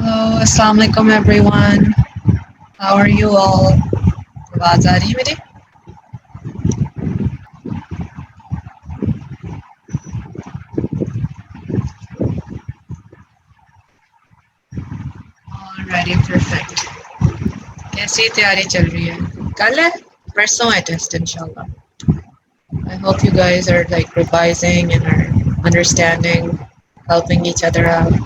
Hello, Assalamualaikum everyone. How are you all? आवाज आ रही है मेरी? Alrighty, perfect. कैसी तैयारी चल रही है? कल है? परसों है टेस्ट इंशाल्लाह. I hope you guys are like revising and are understanding, helping each other out.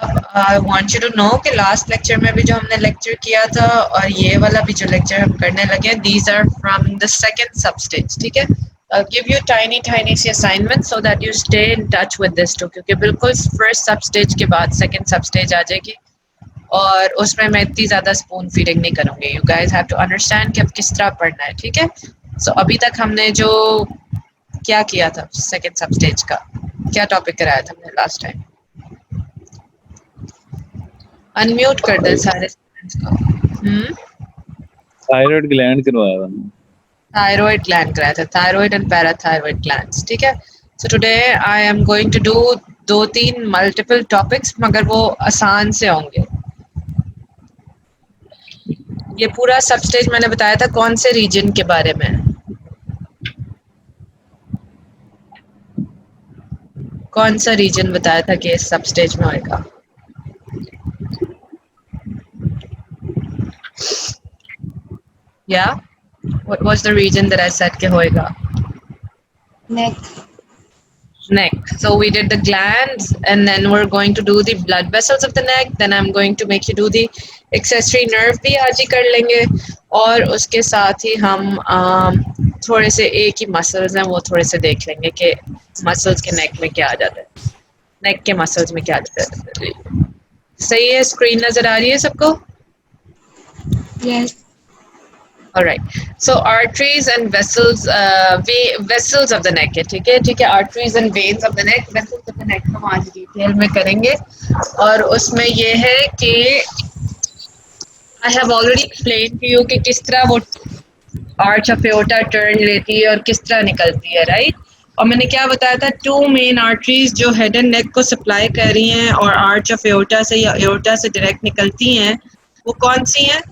अब I want you to know कि last lecture में भी जो हमने lecture किया था और ये वाला भी जो lecture हम करने लगे हैं, these are from the second substage, ठीक है? I'll give you tiny C assignments so that you stay in touch with this too, क्योंकि बिल्कुल first substage के बाद second substage आ जाएगी और उसमें मैं इतनी ज़्यादा spoon feeding नहीं करूँगी. You guys have to understand कि अब किस तरह पढ़ना है, ठीक है? So अभी तक हमने जो क्या किया था second substage का, क्या topic कराया था हमने last time? अनम्यूट कर दे सारे स्टूडेंट्स को. थायराइड ग्लैंड करवाया था. थायराइड ग्लैंड कराया था, थायराइड एंड पैराथायराइड ग्लैंड्स, ठीक है. So today I am going to do 2-3 multiple topics, मगर वो आसान से होंगे. ये पूरा सब स्टेज मैंने बताया था कौन से रीजन के बारे में, कौन सा रीजन बताया था कि इस सब स्टेज में होएगा. Yeah, what was the region that I said के होएगा? Neck. So we did the glands and then we're going to do the blood vessels of the neck. Then I'm going to make you do the accessory nerve भी आज ही कर लेंगे और उसके साथ ही हम थोड़े से एक ही मसल्स हैं वो थोड़े से देख लेंगे कि मसल्स के नेक में क्या आ जाता है, नेक के मसल्स में क्या आ जाता है. सही है? स्क्रीन नजर आ रही है सबको? Yes. All right. So arteries and vessels, vessels of the neck है, ठीक है, ठीक है. Arteries and veins of the neck, vessels of the neck हम आज डिटेल में करेंगे और उसमें ये है कि I have already explained to you कि किस तरह वो arch of aorta turn लेती है और किस तरह निकलती है, right? और मैंने क्या बताया था, 2 मेन आर्टरीज जो हेड एंड नेक को सप्लाई कर रही हैं और आर्च ऑफ एओर्टा से या एओर्टा से डायरेक्ट निकलती हैं, वो कौन सी हैं?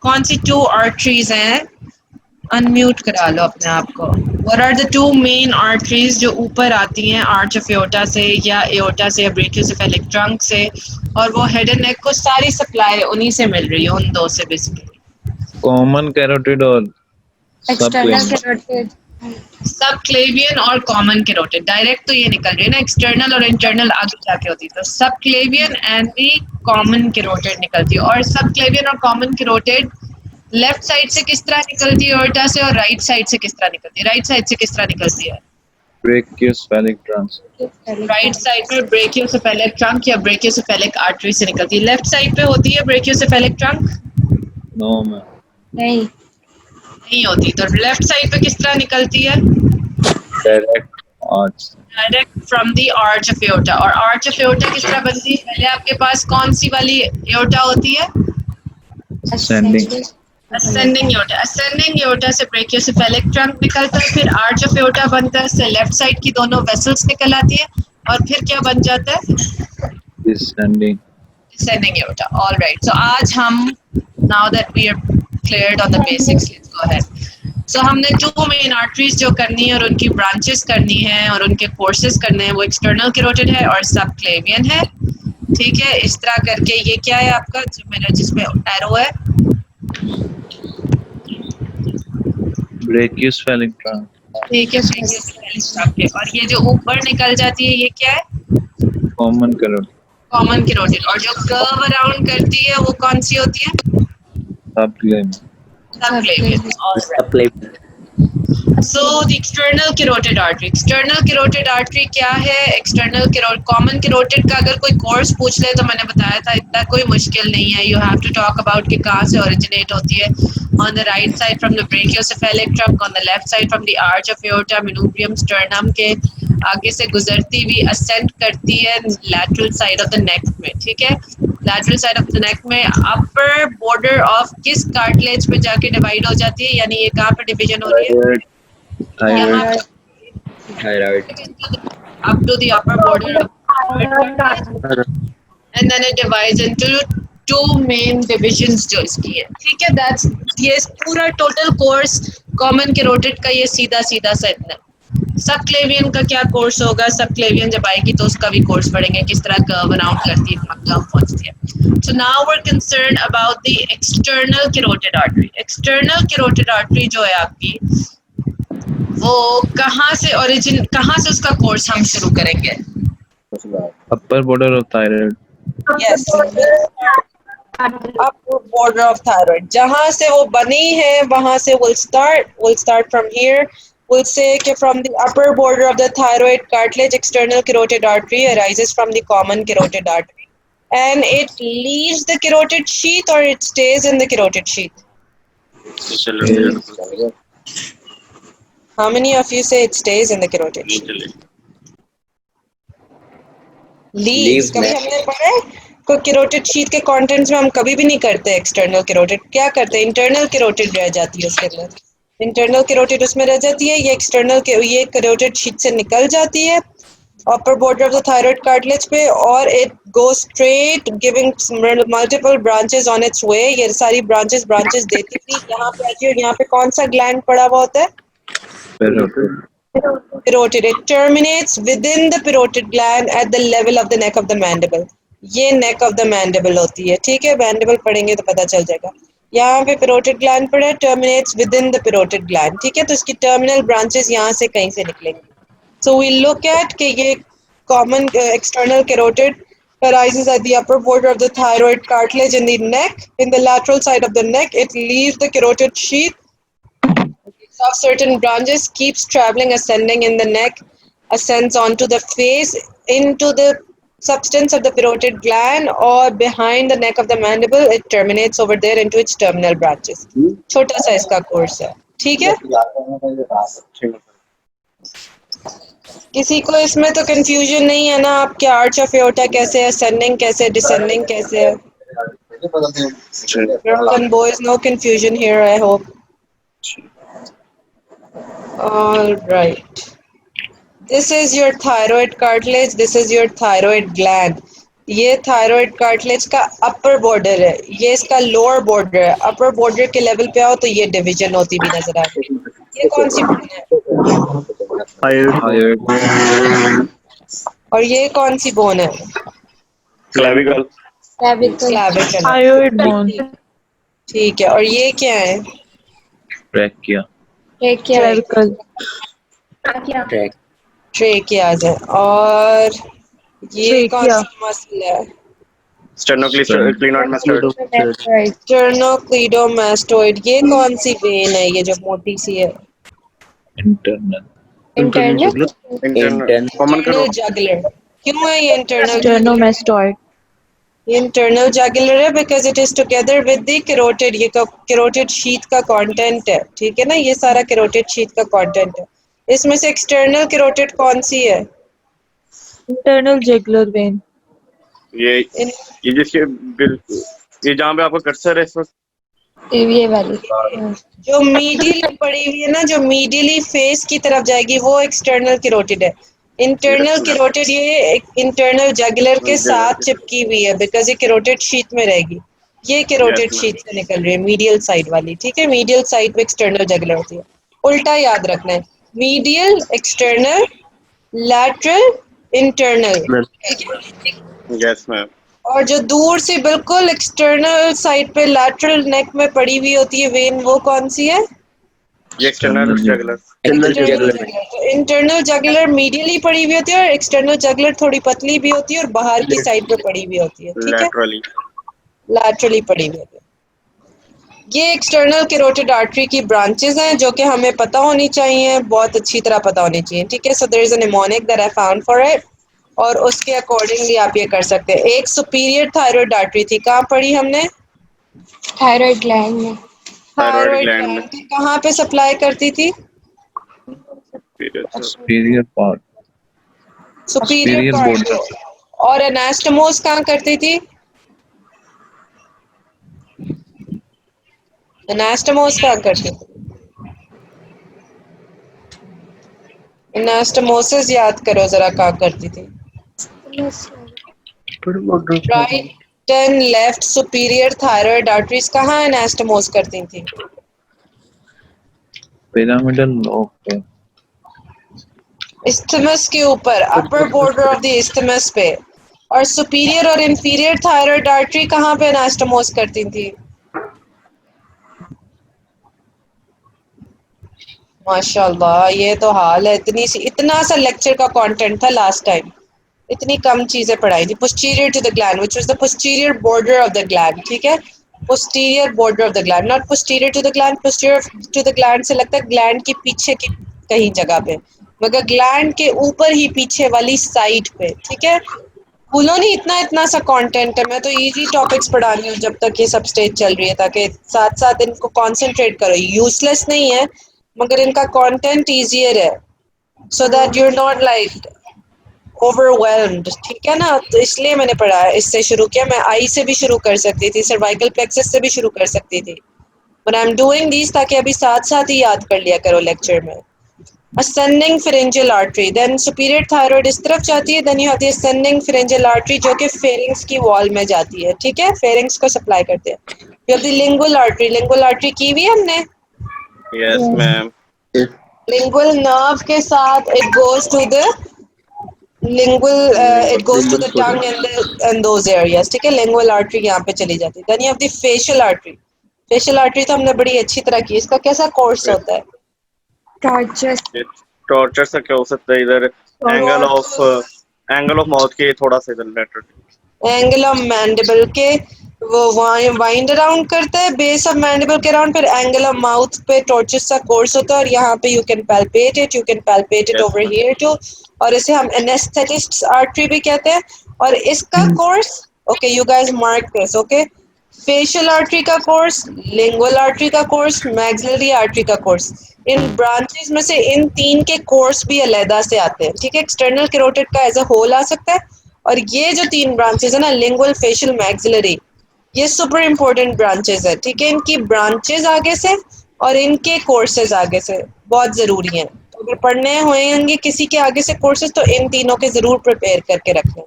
कौन सी 2 आर्टरीज हैं? अनम्यूट करा लो अपने आप को. What are the 2 main arteries जो ऊपर आती हैं आर्च ऑफ एओर्टा से या एओर्टा से या ब्रेकियोसेफेलिक ट्रंक से और वो हेड एंड नेक को सारी सप्लाई उन्हीं से मिल रही है, उन दो से बेसिकली. कॉमन कैरोटिड और External carotid. सब क्लेवियन और कॉमन कैरोटिड. डायरेक्ट तो ये निकल रही है ना, एक्सटर्नल और इंटरनल आगे जाके होती है. तो सब क्लेवियन एंड दी कॉमन कैरोटिड निकलती है और सब क्लेवियन और कॉमन कैरोटिड लेफ्ट साइड से किस तरह निकलती है एओर्टा से और राइट साइड से किस तरह निकलती है? राइट साइड से किस तरह निकलती है? Brachiocephalic trunk. राइट साइड में ब्रेकियोसेफेलिक ट्रंक या ब्रेकियोसेफेलिक आर्टरी से निकलती है. लेफ्ट साइड पे होती है ब्रेकियोसेफेलिक ट्रंक? नो मैम, नहीं. नहीं होती. तो लेफ्ट साइड पे किस तरह निकलती है? Direct arch. Direct from the arch of aorta. और आर्च ऑफ एओर्टा किस तरह बनती है? पहले आपके पास कौन सी वाली एओर्टा होती है? Ascending. Ascending aorta. Ascending aorta से ब्रेकियोसेफेलिक ट्रंक निकलता है, फिर आर्च ऑफ एओर्टा बनता है, इससे लेफ्ट साइड की दोनों वेसल्स निकल आती है और फिर क्या बन जाता है? Descending. Descending aorta. All right. So आज हम, now that we are cleared on the basics, let's go ahead. So हमने 2 मेन आर्टरीज जो करनी है और उनकी ब्रांचेस करनी है और उनके कोर्सेज करने हैं, वो एक्सटर्नल कैरोटिड है और सब क्लेवियन है, ठीक है. इस तरह करके ये क्या है आपका जो मेरा जिसमें एरो है? Brachiocephalic trunk. ठीक है, और ये जो ऊपर निकल जाती है ये क्या है? Common carotid. Common carotid. और जो कर्व अराउंड करती है वो कौन सी होती है? सब क्लेवियन. सब क्लेवियन. All right. So the external carotid artery. External carotid artery क्या है? External carotid, common carotid का अगर कोई कोर्स पूछ ले तो मैंने बताया था इतना कोई मुश्किल नहीं है. You have to talk about कि कहाँ से originate होती है. On the right side from the brachiocephalic trunk, on the left side from the arch of aorta, manubrium sternum के आगे से गुजरती हुई ascent करती है lateral side of the neck में, ठीक है. lateral side of the neck में upper border of किस cartilage पे जाके divide हो जाती है, यानी ये कहाँ पे division हो रही है? Thyroid. यहाँ Thyroid. up to the upper border of the thyroid cartilage, and then it divides into two main divisions जो इसकी है, ठीक है? That's ये पूरा total course common carotid का ये सीधा सीधा सा इतना। सबक्लेवियन का क्या कोर्स होगा? सबक्लेवियन जब आएगी तो उसका भी कोर्स पढ़ेंगे, किस तरह कर्व अराउंड करती है, कहाँ पहुंचती है। So now we're concerned about the external carotid artery. External carotid artery जो है आपकी, वो कहाँ से उसका कोर्स हम शुरू करेंगे? Upper border of thyroid. Yes, upper border of thyroid. जहाँ से वो बनी है वहाँ से we'll start from here. We'll say कि from the upper border of the thyroid cartilage, external carotid artery arises from the common carotid artery, and it leaves the carotid sheath or it stays in the carotid sheath. How many of you say it stays in the carotid sheath? Leaves. कभी हमने पढ़ा है को carotid sheath के contents में हम कभी भी नहीं करते external carotid, क्या करते हैं? Internal carotid रह जाती है उसके अंदर, internal carotid उसमें रह जाती है, ये ये carotid sheath से निकल जाती है upper border of the thyroid cartilage पे, और it goes straight giving multiple branches on its way. ये सारी branches देती थी, यहाँ पे आती है और यहाँ पे कौन सा gland पड़ा हुआ होता है? Parotid. It terminates within the parotid gland at the level of the neck of the mandible. ये neck of the mandible होती है, ठीक है? mandible पढ़ेंगे तो पता चल जाएगा। यहाँ पे parotid gland पड़ा है, terminates within the parotid gland, ठीक है? तो इसकी terminal branches यहाँ से कहीं से निकलेंगी। So we look at कि ये common external carotid arises at the upper border of the thyroid cartilage in the neck, in the lateral side of the neck. It leaves the carotid sheath of certain branches, keeps traveling, ascending in the neck, ascends onto the face, into the substance of the parotid gland, or behind the neck of the mandible. It terminates over there into its terminal branches. छोटा सा इसका course है, ठीक है? किसी को इसमें तो कंफ्यूजन नहीं है ना? आपके आर्च ऑफ एओर्टा कैसे है, ascending कैसे, descending कैसे है? Girls and boys, no confusion here, I hope. All right. This is your thyroid cartilage. This is your thyroid gland. ये thyroid cartilage का upper border है, ये इसका lower border है. Upper border के level पे आओ तो ये division होती भी नजर आती है. ये कौन सी bone है? Thyroid. और ये कौन सी bone है? Clavicle. Clavicle. Thyroid bone. ठीक है. और ये क्या है? Trachea. Clavicle. Trachea है. और ये कौन Trachea. सा मसल है? Sternocleidomastoid. Right. Sternocleidomastoid. ये कौन सी वेन है? ये जो मोटी सी है? Internal. Internal. Common Internal jugular. क्यों है ये internal? Sternomastoid. ये internal jugular है because it is together with the carotid. ये carotid sheath का content है, ठीक है ना? ये सारा carotid sheath का content है. इसमें से external carotid कौन सी है? Internal jugular vein. ये जिसके ये जहाँ पे आपका कर्सर है इस वक्त ये वाली. जो medially पड़ी हुई है ना, जो medially face की तरफ जाएगी वो external carotid है. Internal carotid ये internal jugular के साथ चिपकी हुई है because ये carotid sheath में रहेगी. ये carotid sheath से निकल रही है medial side वाली, ठीक है? medial side पे external jugular होती है. उल्टा याद रखना है, medial external, lateral internal. Yes ma'am और जो दूर से बिल्कुल एक्सटर्नल साइड पे लैटरल नेक में पड़ी हुई होती है वेन, वो कौन सी है? ये एक्सटर्नल जगुलर इंटरनल जगुलर मीडियली पड़ी हुई होती है और एक्सटर्नल जगुलर थोड़ी पतली भी होती है और बाहर की साइड पे पड़ी हुई होती है, ठीक है? लैटरली लैटरली पड़ी हुई होती है. ये एक्सटर्नल कैरोटिड आर्टरी की ब्रांचेस हैं जो कि हमें पता होनी चाहिए, बहुत अच्छी तरह पता होनी चाहिए, ठीक है? So there is a mnemonic that I found for it, और उसके अकॉर्डिंगली आप ये कर सकते हैं. एक सुपीरियर थायराइड आर्टरी थी, कहाँ पढ़ी हमने? थायराइड ग्लैंड में. थायराइड gland ग्लैंड कहाँ पे सप्लाई करती थी? Superior part. Superior Superior part. border. और एनास्टोमोस कहाँ करती थी? एनास्टमोस क्या करती थी? एनास्टमोसिस याद करो जरा, क्या करती थी? Right and left superior thyroid arteries कहाँ एनास्टमोस करती थी? पिरामिडल लोब पे। इस्थमस के ऊपर, upper border of the isthmus पे। और सुपीरियर और इंफीरियर थायराइड आर्टरी कहाँ पे एनास्टमोस करती थी? माशाल्लाह, ये तो हाल है। इतना सा लेक्चर का कंटेंट था लास्ट टाइम, इतनी कम चीजें पढ़ाई थी। Posterior to the gland which was the posterior border of the gland, ठीक है? Posterior border of the gland, not posterior to the gland. Posterior to the gland से लगता है ग्लैंड के पीछे की कहीं जगह पे, मगर ग्लैंड के ऊपर ही पीछे वाली साइड पे, ठीक है? भूलो नहीं, इतना इतना सा कंटेंट है। मैं तो इजी टॉपिक्स पढ़ा रही हूँ जब तक ये सब स्टेज चल रही है, ताकि साथ साथ इनको कंसंट्रेट करो। यूजलेस नहीं है, मगर इनका कंटेंट इजियर है, so that you are not like overwhelmed, ठीक है ना? तो इसलिए मैंने पढ़ा है, इससे शुरू किया। मैं आई से भी शुरू कर सकती थी, सर्वाइकल प्लेक्सस से भी शुरू कर सकती थी, but I am doing this ताकि अभी साथ साथ ही याद कर लिया करो लेक्चर में। ascending pharyngeal artery, then superior thyroid इस तरफ जाती है, then you have the ascending pharyngeal artery जो कि pharynx की wall में जाती है, ठीक है? pharynx को supply करते हैं। you have the lingual artery की भी हमने। Yes ma'am. lingual nerve के साथ it goes to the it goes to the tongue and those areas, ठीक है? lingual artery यहाँ पे चली जाती है। then you have the facial artery तो हमने बड़ी अच्छी तरह की। इसका कैसा कोर्स होता है? टॉर्चर। टॉर्चर से क्या हो सकता है इधर? एंगल ऑफ माउथ के थोड़ा सा इधर लेटर। एंगल ऑफ मैंडिबल के वो वाइंड अराउंड करता है, बेस ऑफ मैंडिबल के अराउंड, फिर एंगल ऑफ माउथ पे टॉर्चस का कोर्स होता है, और यहाँ पे you can palpate it over here too. और इसे हम एनेस्थेटिस्ट आर्टरी भी कहते हैं। और इसका course, okay you guys mark this, okay? Facial artery का कोर्स, लिंगुअल आर्टरी का कोर्स, मैक्सिलरी आर्टरी का कोर्स। इन ब्रांचेस में से इन तीन के कोर्स भी अलहदा से आते हैं, ठीक है? एक्सटर्नल कैरोटिड का एज अ होल आ सकता है, और ये जो तीन ब्रांचेस है ना, लिंगुअल, फेशियल, मैक्सिलरी, ये सुपर इंपॉर्टेंट ब्रांचेस है, ठीक है? इनकी ब्रांचेस आगे से और इनके कोर्सेज आगे से बहुत जरूरी हैं। तो अगर पढ़ने होंगे किसी के आगे से कोर्सेज, तो इन तीनों के जरूर प्रिपेयर करके रखें,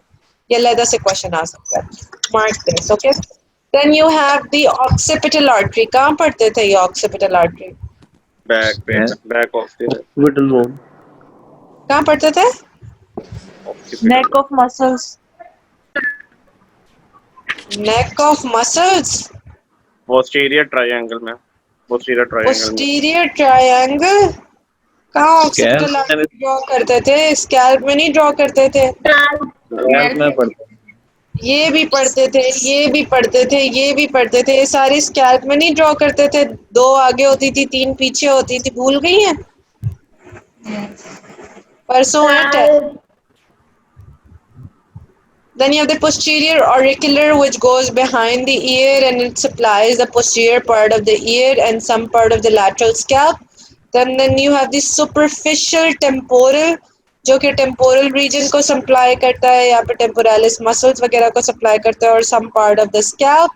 ये अलहदा से क्वेश्चन आ सकता है। Mark this, okay? Then you have the occipital artery. कहाँ पढ़ते थे ये occipital artery? Back of Occipital bone. कहाँ पढ़ते थे? Neck of muscles. Neck of muscles, posterior triangle में। Posterior triangle. कहाँ ऑक्सीपिटल Scalp में आर्टरी ड्रॉ करते थे? स्कैल्प में नहीं ड्रॉ करते थे। scalp में पड़ता है। ये भी पढ़ते थे, ये भी पढ़ते थे, ये भी पढ़ते थे। ये सारे स्कैल्प में नहीं ड्रॉ करते थे? दो आगे होती थी, तीन पीछे होती थी, भूल गई हैं? परसों है test. Then you have the posterior auricular, which goes behind the ear and it supplies the posterior part of the ear and some part of the lateral scalp. Then you have the superficial temporal, जो कि temporal region को supply करता है, यहाँ पे temporalis muscles वगैरह को supply करता है, और some part of the scalp.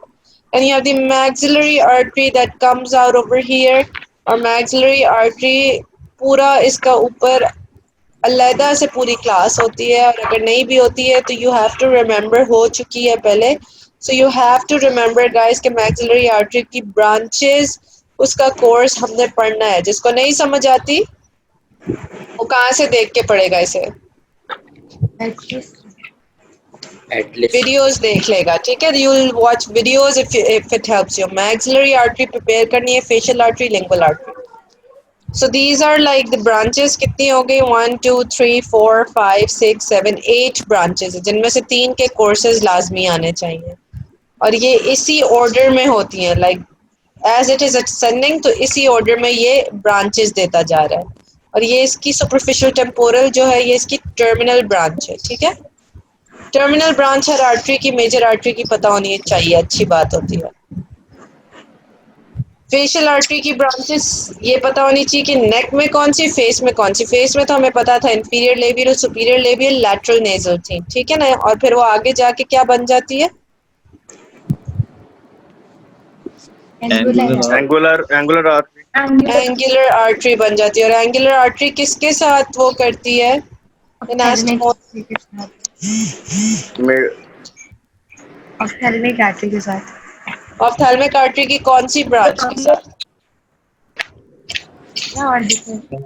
And you have the maxillary artery that comes out over here, और maxillary artery पूरा इसका ऊपर अलहदा से पूरी क्लास होती है, और अगर नहीं भी होती है तो यू हैव टू रिमेम्बर, हो चुकी है पहले। So you have to remember guys के मैक्सिलरी आर्टरी की ब्रांचेस, उसका कोर्स हमने पढ़ना है। जिसको नहीं समझ आती वो कहाँ से देख के पढ़ेगा इसे? वीडियोस देख लेगा, ठीक है? You will watch videos if it helps you. Maxillary artery prepare करनी है, facial artery, lingual artery. So these are like the branches। कितनी हो गई? 1 2 3 4 5 6 7 8 ब्रांचेस, जिनमें से 3 के कोर्सेज लाजमी आने चाहिए, और ये इसी ऑर्डर में होती हैं, like as it is ascending, तो इसी ऑर्डर में ये ब्रांचेस देता जा रहा है। और ये इसकी सुपरफिशियल टेम्पोरल जो है, ये इसकी टर्मिनल ब्रांच है, ठीक है? टर्मिनल ब्रांच हर आर्टरी की, मेजर आर्टरी की पता होनी चाहिए, अच्छी बात होती है। फेशियल आर्टरी की ब्रांचेस ये पता होनी चाहिए कि नेक में कौन सी, फेस में कौन सी। फेस में तो हमें पता था inferior labial, superior labial, lateral nasal थी, ठीक है ना? और फिर वो आगे जाके क्या बन जाती है? Angular angular artery, angular artery बन जाती है। और एंगुलर आर्टरी किसके साथ वो करती है? ऑप्थेल्मिक के साथ। ऑप्थेल्मिक आर्टरी के साथ। ऑप्थेल्मिक आर्टरी की कौन सी ब्रांच के साथ? या ऑर्बिटल।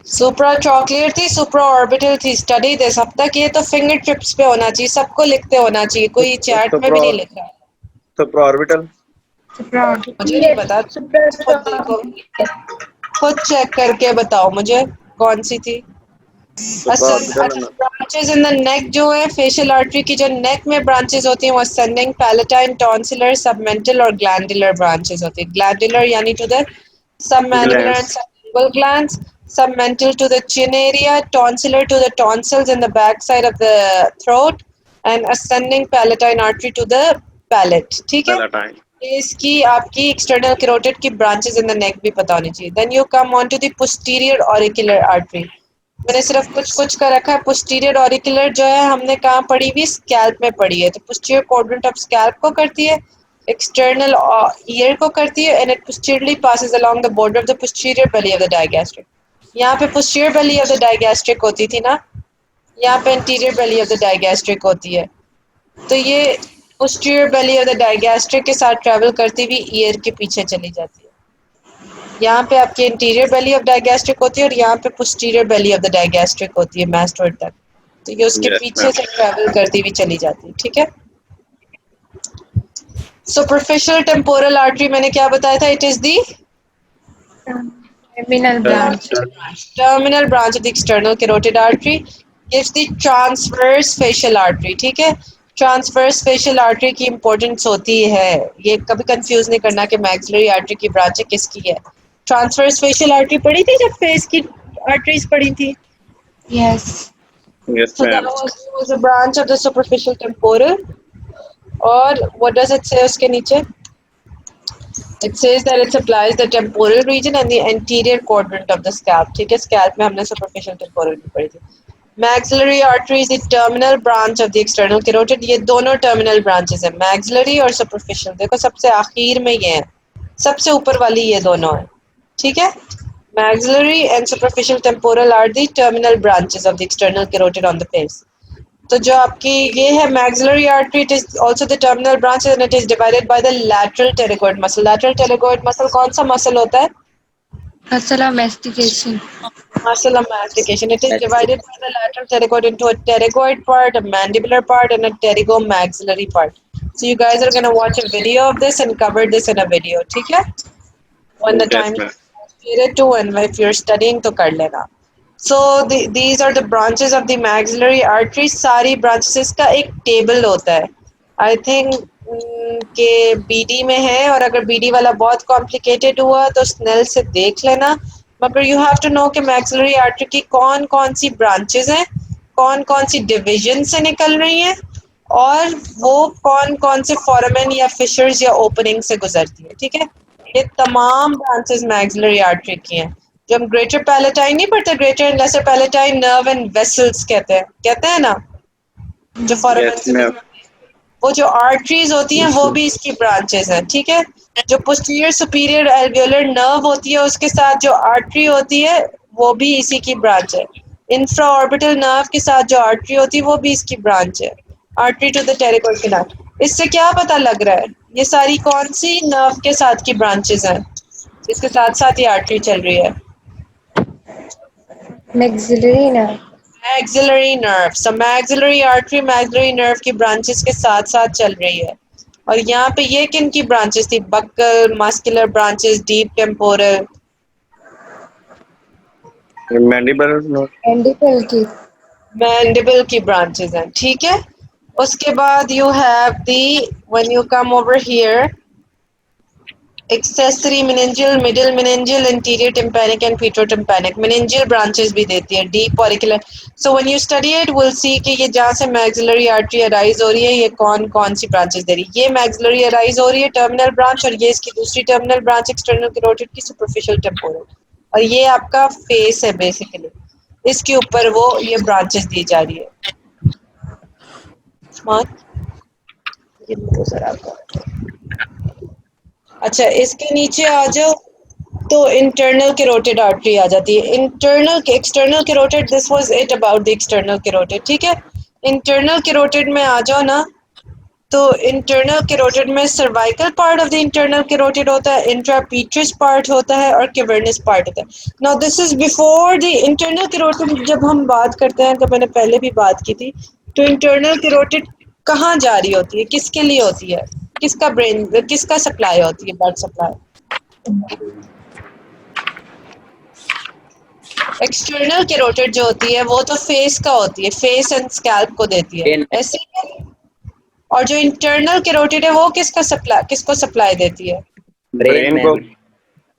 सुप्रा चॉकलेट थी, सुप्रा ऑर्बिटल थी। Study this. अब तक ये तो फिंगर टिप्स पे होना चाहिए, सबको लिखते होना चाहिए, कोई चैट में भी नहीं लिख रहा। सुप्राऑर्बिटल, मुझे नहीं पता, खुद देखो, खुद चेक करके बताओ मुझे कौन सी थी। अच्छा, सुप्राऑर्बिटल ब्रांचेस इन द नेक जो है फेशियल आर्टरी की, जो नेक में ब्रांचेस होती हैं वो असेंडिंग, पैलेटाइन, टॉन्सिलर, सबमेंटल और ग्लैंडुलर ब्रांचेस होती है। ग्लैंडुलर यानी to the submandibular and glands, sublingual glands, submental to the chin area, tonsillar to the tonsils in the back side of the throat, and ascending palatine artery to the palate. ठीक है? Palatine, इसकी आपकी external carotid की branches in the neck भी पता होनी चाहिए। Then you come on to the posterior auricular artery. मैंने सिर्फ कुछ कुछ का रखा है। पोस्टीरियर ऑरिकुलर जो है हमने कहाँ पढ़ी हुई? स्कैल्प में पढ़ी है। तो पोस्टीरियर क्वाड्रेंट ऑफ स्कैल्प को करती है, एक्सटर्नल ईयर को करती है, and it posteriorly passes along the border of the posterior belly of the digastric. यहाँ पे posterior belly of the digastric होती थी ना, यहाँ पे interior belly of the digastric होती है। तो ये posterior belly of the digastric के साथ ट्रैवल करती हुई ईयर के पीछे चली जाती है। यहाँ पे आपकी इंटीरियर बेली ऑफ डायगैस्ट्रिक होती है और यहाँ पे posterior belly of the digastric होती है मैस्टोइड तक। तो ये उसके यस पीछे मैम, से ट्रैवल करती हुई चली जाती है। ठीक है? सुपरफिशियल टेम्पोरल आर्टरी मैंने क्या बताया था? It is the terminal branch. terminal branch of the external carotid artery, gives the transverse facial artery। ठीक है? ट्रांसवर्स फेशियल आर्टरी की इंपॉर्टेंस होती है, ये कभी कंफ्यूज नहीं करना कि मैक्सिलरी आर्टरी की ब्रांच किसकी है। ट्रांसवर्स फेशियल आर्टरी पढ़ी थी जब फेस की आर्टरीज पढ़ी थी। Yes. Yes So that ma'am, was a branch of the superficial temporal। और what does it say उसके नीचे? It says that it supplies the temporal region and the anterior quadrant of the scalp। ठीक है? scalp में हमने superficial temporal भी पढ़ी थी। Maxillary artery is the terminal branch of the external carotid। ये दोनों terminal branches हैं, maxillary और superficial। देखो सबसे आखिर में ये है, सबसे ऊपर वाली ये दोनों है। ठीक है? Maxillary and superficial temporal are the terminal branches of the external carotid on the face। तो जो आपकी ये है maxillary artery, it is also the terminal branch and it is divided by the lateral pterygoid muscle। lateral pterygoid muscle कौन सा muscle होता है? Muscle of mastication. Muscle of mastication। It is divided by the lateral pterygoid into a pterygoid part, a mandibular part, and a pterygomaxillary part। So you guys are gonna watch a video of this and cover this in a video। ठीक है? When the yes time ma'am, is period to, and if you're studying तो कर लेना। So these are the branches of the maxillary artery। सारी branches का एक table होता है। I think के BD में है, और अगर BD वाला बहुत complicated हुआ तो स्नेल से देख लेना। मगर you have to know कि maxillary artery की कौन कौन सी branches हैं, कौन कौन सी division से निकल रही हैं, और वो कौन कौन से foramen या fissures या opening से गुजरती है। ठीक है? ये तमाम ब्रांचेस मैक्सिलरी आर्टरी की हैं। जो हम ग्रेटर पैलेटाइन नहीं पढ़ते, greater and lesser palatine nerve and vessels कहते हैं ना, जो फोरामेन यस से मैम, वो जो आर्टरीज होती हैं वो भी इसकी ब्रांचेस हैं। ठीक है? जो पोस्टीरियर सुपीरियर एल्वियोलर नर्व होती है उसके साथ जो आर्टरी होती है वो भी इसी की ब्रांच है। इंफ्रा ऑर्बिटल नर्व के साथ जो आर्टरी होती है वो भी इसकी ब्रांच है। Artery to the pterygoid canal. इससे क्या पता लग रहा है ये सारी कौन सी नर्व के साथ की ब्रांचेस हैं, इसके साथ साथ ही आर्टरी चल रही है? मैक्सिलरी ना। Maxillary nerve. So maxillary artery maxillary nerve की ब्रांचेस के साथ साथ चल रही है। और यहाँ पे ये किन की ब्रांचेस थी? Buccal, muscular branches, deep temporal, mandible, एंडिकल की। मैंडिबल की ब्रांचेस हैं। ठीक है? उसके बाद you have the, when you come over here, accessory meningeal, middle meningeal, anterior tympanic and petrotympanic. Meningeal branches भी देती है, deep auricular. So when you study it will see कि ये जहाँ से मैक्सिलरी आर्टरी अराइज हो रही है ये कौन कौन सी ब्रांचेस दे रही है। ये मैक्सिलरी अराइज हो रही है टर्मिनल ब्रांच, और ये इसकी दूसरी टर्मिनल ब्रांच एक्सटर्नल कैरोटिड की सुपरफिशियल टेम्पोरल। और ये आपका फेस है बेसिकली, इसके ऊपर वो ये ब्रांचेस दी जा रही है। स्मार्ट। ये लो जरा। अच्छा, इसके नीचे आ जाओ तो इंटरनल कैरोटिड आर्टरी आ जाती है। Internal external carotid, this was it about the external carotid. ठीक है, इंटरनल कैरोटिड में आ जाओ ना, तो इंटरनल कैरोटिड में cervical part of the internal carotid होता है, इंट्रापीट्रस पार्ट होता है और कैवर्नस पार्ट होता है। Now this is before the internal carotid. जब हम बात करते हैं, तो मैंने पहले भी बात की थी, तो इंटरनल कैरोटिड कहाँ जा रही होती है, किसके लिए होती है, किसका ब्रेन, किसका सप्लाई होती है, ब्लड सप्लाई। एक्सटर्नल कैरोटिड जो होती है वो तो फेस का होती है, फेस एंड स्कैल्प को देती है, ऐसे ही है। और जो इंटरनल कैरोटिड है वो किसको सप्लाई देती है? ब्रेन को।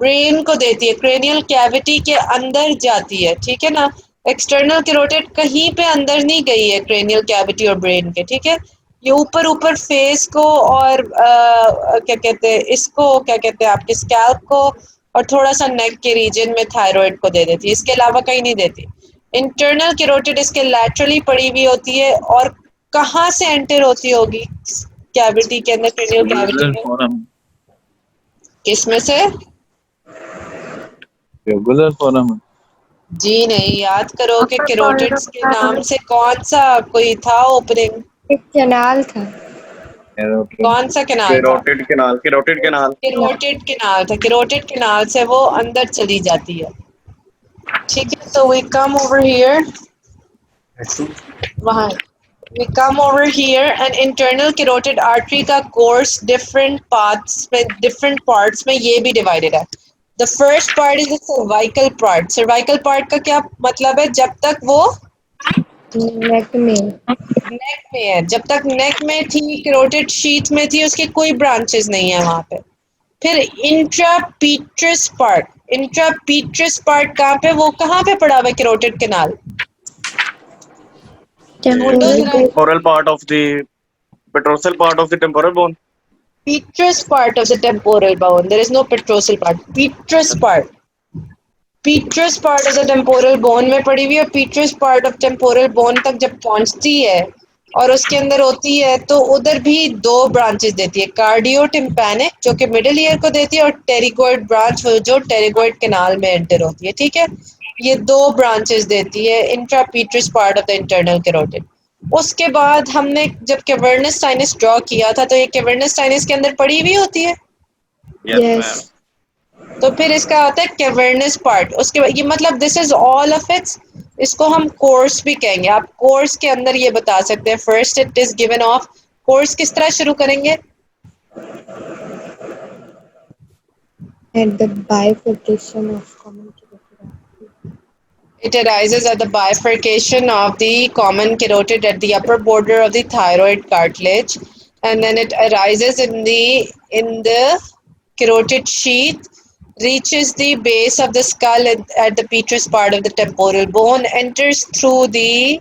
ब्रेन को देती है, क्रेनियल कैविटी के अंदर जाती है। ठीक है ना, एक्सटर्नल कैरोटिड कहीं पे अंदर नहीं गई है क्रेनियल कैविटी और ब्रेन के। ठीक है, ये ऊपर ऊपर फेस को और क्या कहते हैं इसको, क्या कहते हैं आपके स्कैल्प को, और थोड़ा सा नेक के रीजन में थायराइड को दे देती है, इसके अलावा कहीं नहीं देती। इंटरनल कैरोटिड इसके लैटरली पड़ी हुई होती है, और कहाँ से एंटर होती होगी कैविटी के अंदर, क्रेनियल कैविटी Regular में? foramen. किसमें से? Regular foramen. जी नहीं, याद करो कि कैरोटिड्स के नाम से कौन सा कोई था ओपनिंग, एक कैनाल था। Carotid. कौन सा कैनाल था? Carotid canal, carotid canal. Carotid canal था, कैरोटिड कैनाल से वो अंदर चली जाती है। ठीक है, तो वी कम ओवर हियर, वहाँ we come over here, and internal carotid artery का course different paths में, different parts में ये भी divided है। The first part is the cervical part. Cervical part का क्या मतलब है? जब तक वो नेक में। नेक में है, जब तक नेक में थी, कैरोटिड शीथ में थी, उसके कोई ब्रांचेस नहीं है वहां पे। फिर इंट्रापीट्रस पार्ट, इंट्रापीट्रस पार्ट कहाँ पे, वो कहाँ पे पड़ा हुआ है कैरोटिड कैनाल? ढूंढो जरा। Temporal part of the petrosal part of the temporal bone. Petrous part of the temporal bone. There is no petrosal part. Petrous part. Petrous part of the temporal bone में पड़ी हुई है। Petrous part of temporal bone तक जब पहुंचती है और उसके अंदर होती है, तो उधर भी दो ब्रांचेस देती है, कार्डियो टिम्पैनिक जो कि मिडिल ईयर को देती है, और टेरिगोइड ब्रांच जो टेरिगोइड कैनाल में एंटर होती है। ठीक है, ये दो ब्रांचेस देती है intrapetrous part of the internal carotid. उसके बाद हमने जब कैवर्नस साइनस ड्रॉ किया था, तो ये कैवर्नस साइनस के अंदर पड़ी हुई होती है। Yes, Yes. ma'am. तो फिर इसका होता है कैवर्नस पार्ट। उसके बाद ये मतलब this is all of its, इसको हम कोर्स भी कहेंगे। आप कोर्स के अंदर ये बता सकते हैं, first it is given of. Course किस तरह शुरू करेंगे? At the bifurcation of common carotid artery. It arises at the bifurcation of the common carotid at the upper border of the thyroid cartilage, and then it arises in the carotid sheath, reaches the base of the skull at the petrous part of the temporal bone, enters through the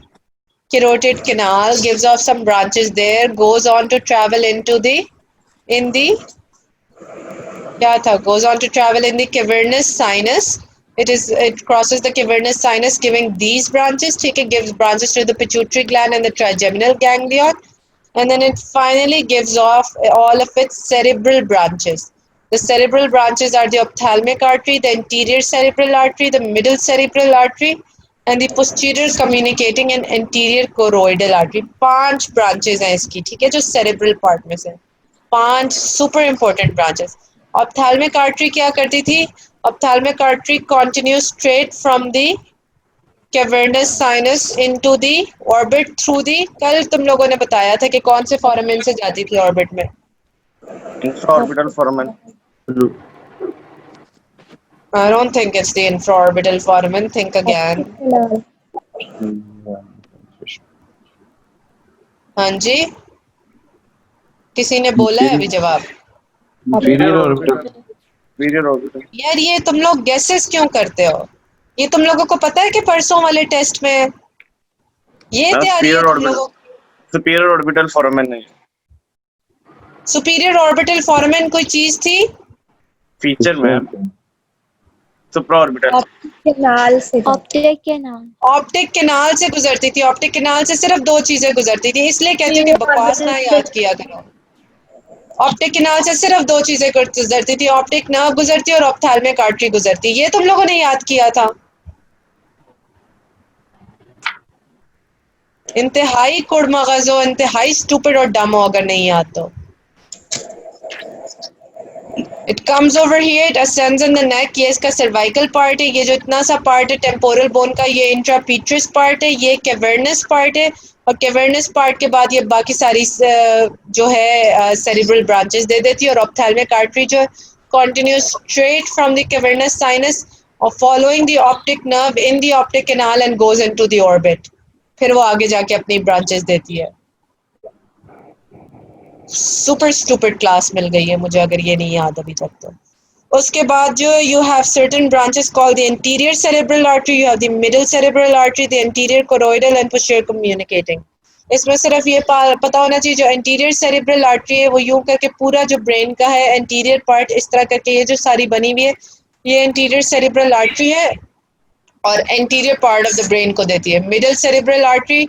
carotid canal, gives off some branches there, goes on to travel into the goes on to travel in the cavernous sinus. It crosses the cavernous sinus, giving these branches. It gives branches to the pituitary gland and the trigeminal ganglion, and then it finally gives off all of its cerebral branches. The cerebral branches are the ophthalmic artery, the anterior cerebral artery, the middle cerebral artery, and the posterior communicating and anterior choroidal artery. 5 branches हैं इसकी, ठीक है, जो cerebral part में से 5 super important branches. Ophthalmic artery क्या करती थी? Ophthalmic artery continues straight from the cavernous sinus into the orbit through the, कल तुम लोगों ने बताया था कि कौन से foramen से जाती थी orbit में? Infraorbital foramen. I don't think it's the infraorbital foramen. Think again. Canal. हाँ जी, किसी ने बोला है अभी जवाब? Inferior orbital. Superior orbital. यार ये तुम लोग गेसेस क्यों करते हो? ये तुम लोगों को पता है कि परसों वाले टेस्ट में ये हाँ, तैयारी है superior तुम orbital. लोगों? Superior orbital foramen है. सुपीरियर ऑर्बिटल फोरामेन कोई चीज थी? Feature में. Supraorbital. Canal से था। ऑप्टिक के नाम ऑप्टिक कैनाल से गुजरती थी। ऑप्टिक कैनाल से सिर्फ 2 चीजें गुजरती थी, इसलिए कहती हूँ कि बकवास ना याद किया करो। ऑप्टिक किनाल से सिर्फ दो चीजें गुजरती थी, ऑप्टिक नर्व गुजरती और ऑप्थेल्मिक आर्टरी गुजरती। ये तुम लोगों ने याद किया था। इंतहाई कुड़मगज हो, इंतहाई स्टूपिड और डम हो अगर नहीं याद तो। It comes over here, it ascends in the neck. ये इसका सर्वाइकल पार्ट है। ये जो इतना सा पार्ट है टेम्पोरल बोन का, ये इंट्रापीट्रस पार्ट है। ये कैवर्नस पार्ट है और कैवर्नस पार्ट के बाद ये बाकी सारी जो है सेरिब्रल ब्रांचेस दे देती है। और ऑप्थेल्मिक आर्टरी जो है continues straight from the cavernous sinus or following the optic nerve in the optic canal and goes into the orbit। फिर वो आगे जाके अपनी ब्रांचेस देती है। सुपर स्टूपिड क्लास मिल गई है मुझे अगर ये नहीं याद अभी तक तो। उसके बाद जो you have certain branches called the anterior cerebral artery, you have the middle cerebral artery, the anterior choroidal and posterior communicating। इसमें सिर्फ ये पता होना चाहिए जो एंटीरियर सेरिब्रल आर्टरी है वो यूं करके पूरा जो ब्रेन का है एंटीरियर पार्ट इस तरह करके ये जो सारी बनी हुई है ये एंटीरियर सेरिब्रल आर्टरी है और anterior part of the brain को देती है। Middle cerebral artery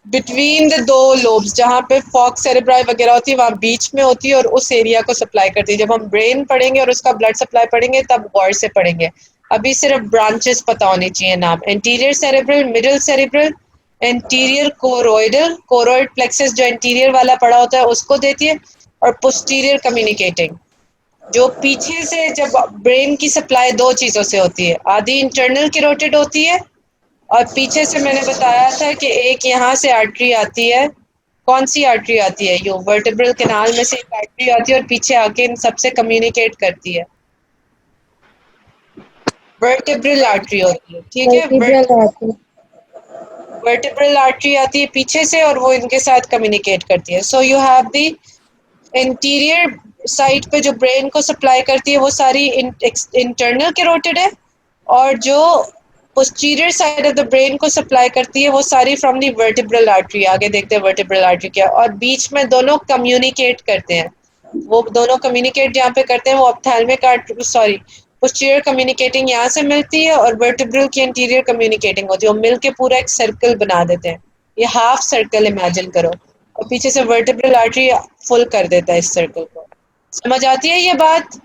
between the दो लोब्स जहाँ पे फॉक्स सेरेब्राई वगैरह होती है वहाँ बीच में होती है और उस एरिया को सप्लाई करती है। जब हम ब्रेन पढ़ेंगे और उसका ब्लड सप्लाई पढ़ेंगे तब गौर से पढ़ेंगे। अभी सिर्फ ब्रांचेस पता होनी चाहिए नाम। Anterior cerebral, middle cerebral, anterior choroidal, choroid plexus जो एंटीरियर वाला पड़ा होता है उसको देती है और पोस्टीरियर कम्युनिकेटिंग जो पीछे से जब ब्रेन की सप्लाई दो चीज़ों से होती है, आधी इंटरनल कैरोटिड होती है और पीछे से मैंने बताया था कि एक यहाँ से आर्टरी आती है। कौन सी आर्टरी आती है? यो वर्टेब्रल कैनाल में से एक आर्टरी आती है और पीछे आके इन सबसे कम्युनिकेट करती है। वर्टेब्रल आर्टरी होती है, ठीक है। Vertebral artery. वर्टेब्रल आर्टरी आती है पीछे से और वो इनके साथ कम्युनिकेट करती है। सो you have the interior side पे जो ब्रेन को सप्लाई करती है वो सारी इंटरनल कैरोटिड है और जो posterior side of the brain को सप्लाई करती है वो सारी फ्रॉम दी वर्टिब्रल आर्टरी। आगे देखते हैं वर्टिब्रल आर्टरी क्या, और बीच में दोनों कम्युनिकेट करते हैं। वो दोनों कम्युनिकेट जहाँ पे करते हैं वो ophthalmic artery, sorry posterior communicating यहाँ से मिलती है और वर्टिब्रल की इंटीरियर कम्युनिकेटिंग होती है। वो मिलके पूरा एक सर्कल बना देते हैं। ये हाफ सर्कल इमेजिन करो और पीछे से वर्टिब्रल आर्टरी फुल कर देता है इस सर्कल को। समझ आती है ये बात?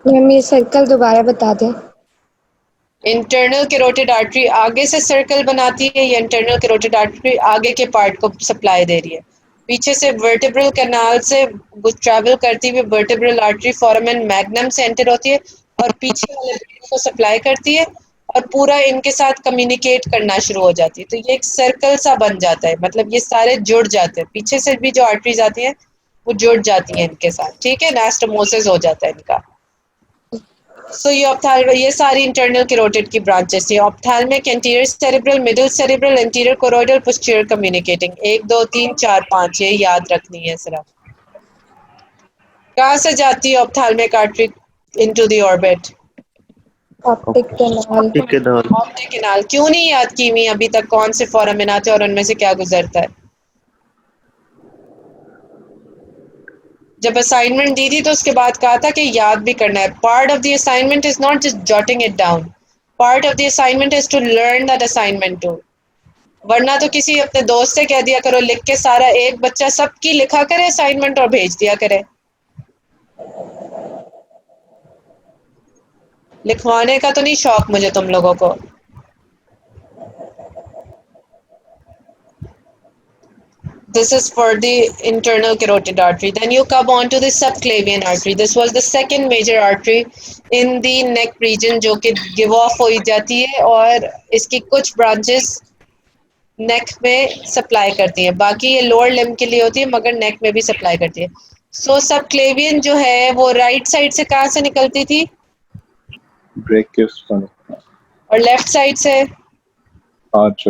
मैम ये सर्कल दोबारा बता दें। इंटरनल कैरोटिड आर्टरी आगे से सर्कल बनाती है। ये इंटरनल कैरोटिड आर्टरी आगे के पार्ट को सप्लाई दे रही है। पीछे से वर्टिब्रल कैनाल से ट्रैवल करती हुई वर्टिब्रल आर्टरी फोरामेन मैग्नम से एंटर होती है और पीछे वाले ब्रेन को सप्लाई करती है और पूरा इनके साथ कम्युनिकेट करना शुरू हो जाती है। तो ये एक सर्कल सा बन जाता है, मतलब ये सारे जुड़ जाते हैं। पीछे से भी जो आर्टरीज आती हैं वो जुड़ जाती हैं इनके साथ, ठीक है। एनास्टोमोसिस हो जाता है इनका। सो ये सारी इंटरनल कैरोटिड की ब्रांचेस थी। Ophthalmic, anterior cerebral, middle cerebral, anterior choroidal, posterior communicating. 1 2 3 4 5 ये याद रखनी है सिर्फ। कहाँ से जाती है ophthalmic artery into the orbit? Optic canal. Optic canal. क्यों नहीं याद की हुई अभी तक? कौन से फोरामेन आते हैं और उनमें से क्या गुजरता है? जब असाइनमेंट दी थी तो उसके बाद कहा था कि याद भी करना है। Part of the assignment is not just jotting it down, part of the assignment is to learn that assignment too. वरना तो किसी अपने दोस्त से कह दिया करो लिख के सारा, एक बच्चा सबकी लिखा करे असाइनमेंट और भेज दिया करे। लिखवाने का तो नहीं शौक मुझे तुम लोगों को। This is for the internal carotid artery. Then you come on to the subclavian artery. This was the second major artery in the neck region जो कि give off हो जाती है और इसकी कुछ branches neck में supply करती हैं। बाकी ये lower limb के लिए होती है मगर neck में भी supply करती है। So subclavian जो है वो right side से कहाँ से निकलती थी? ब्रेकियस और left side से arch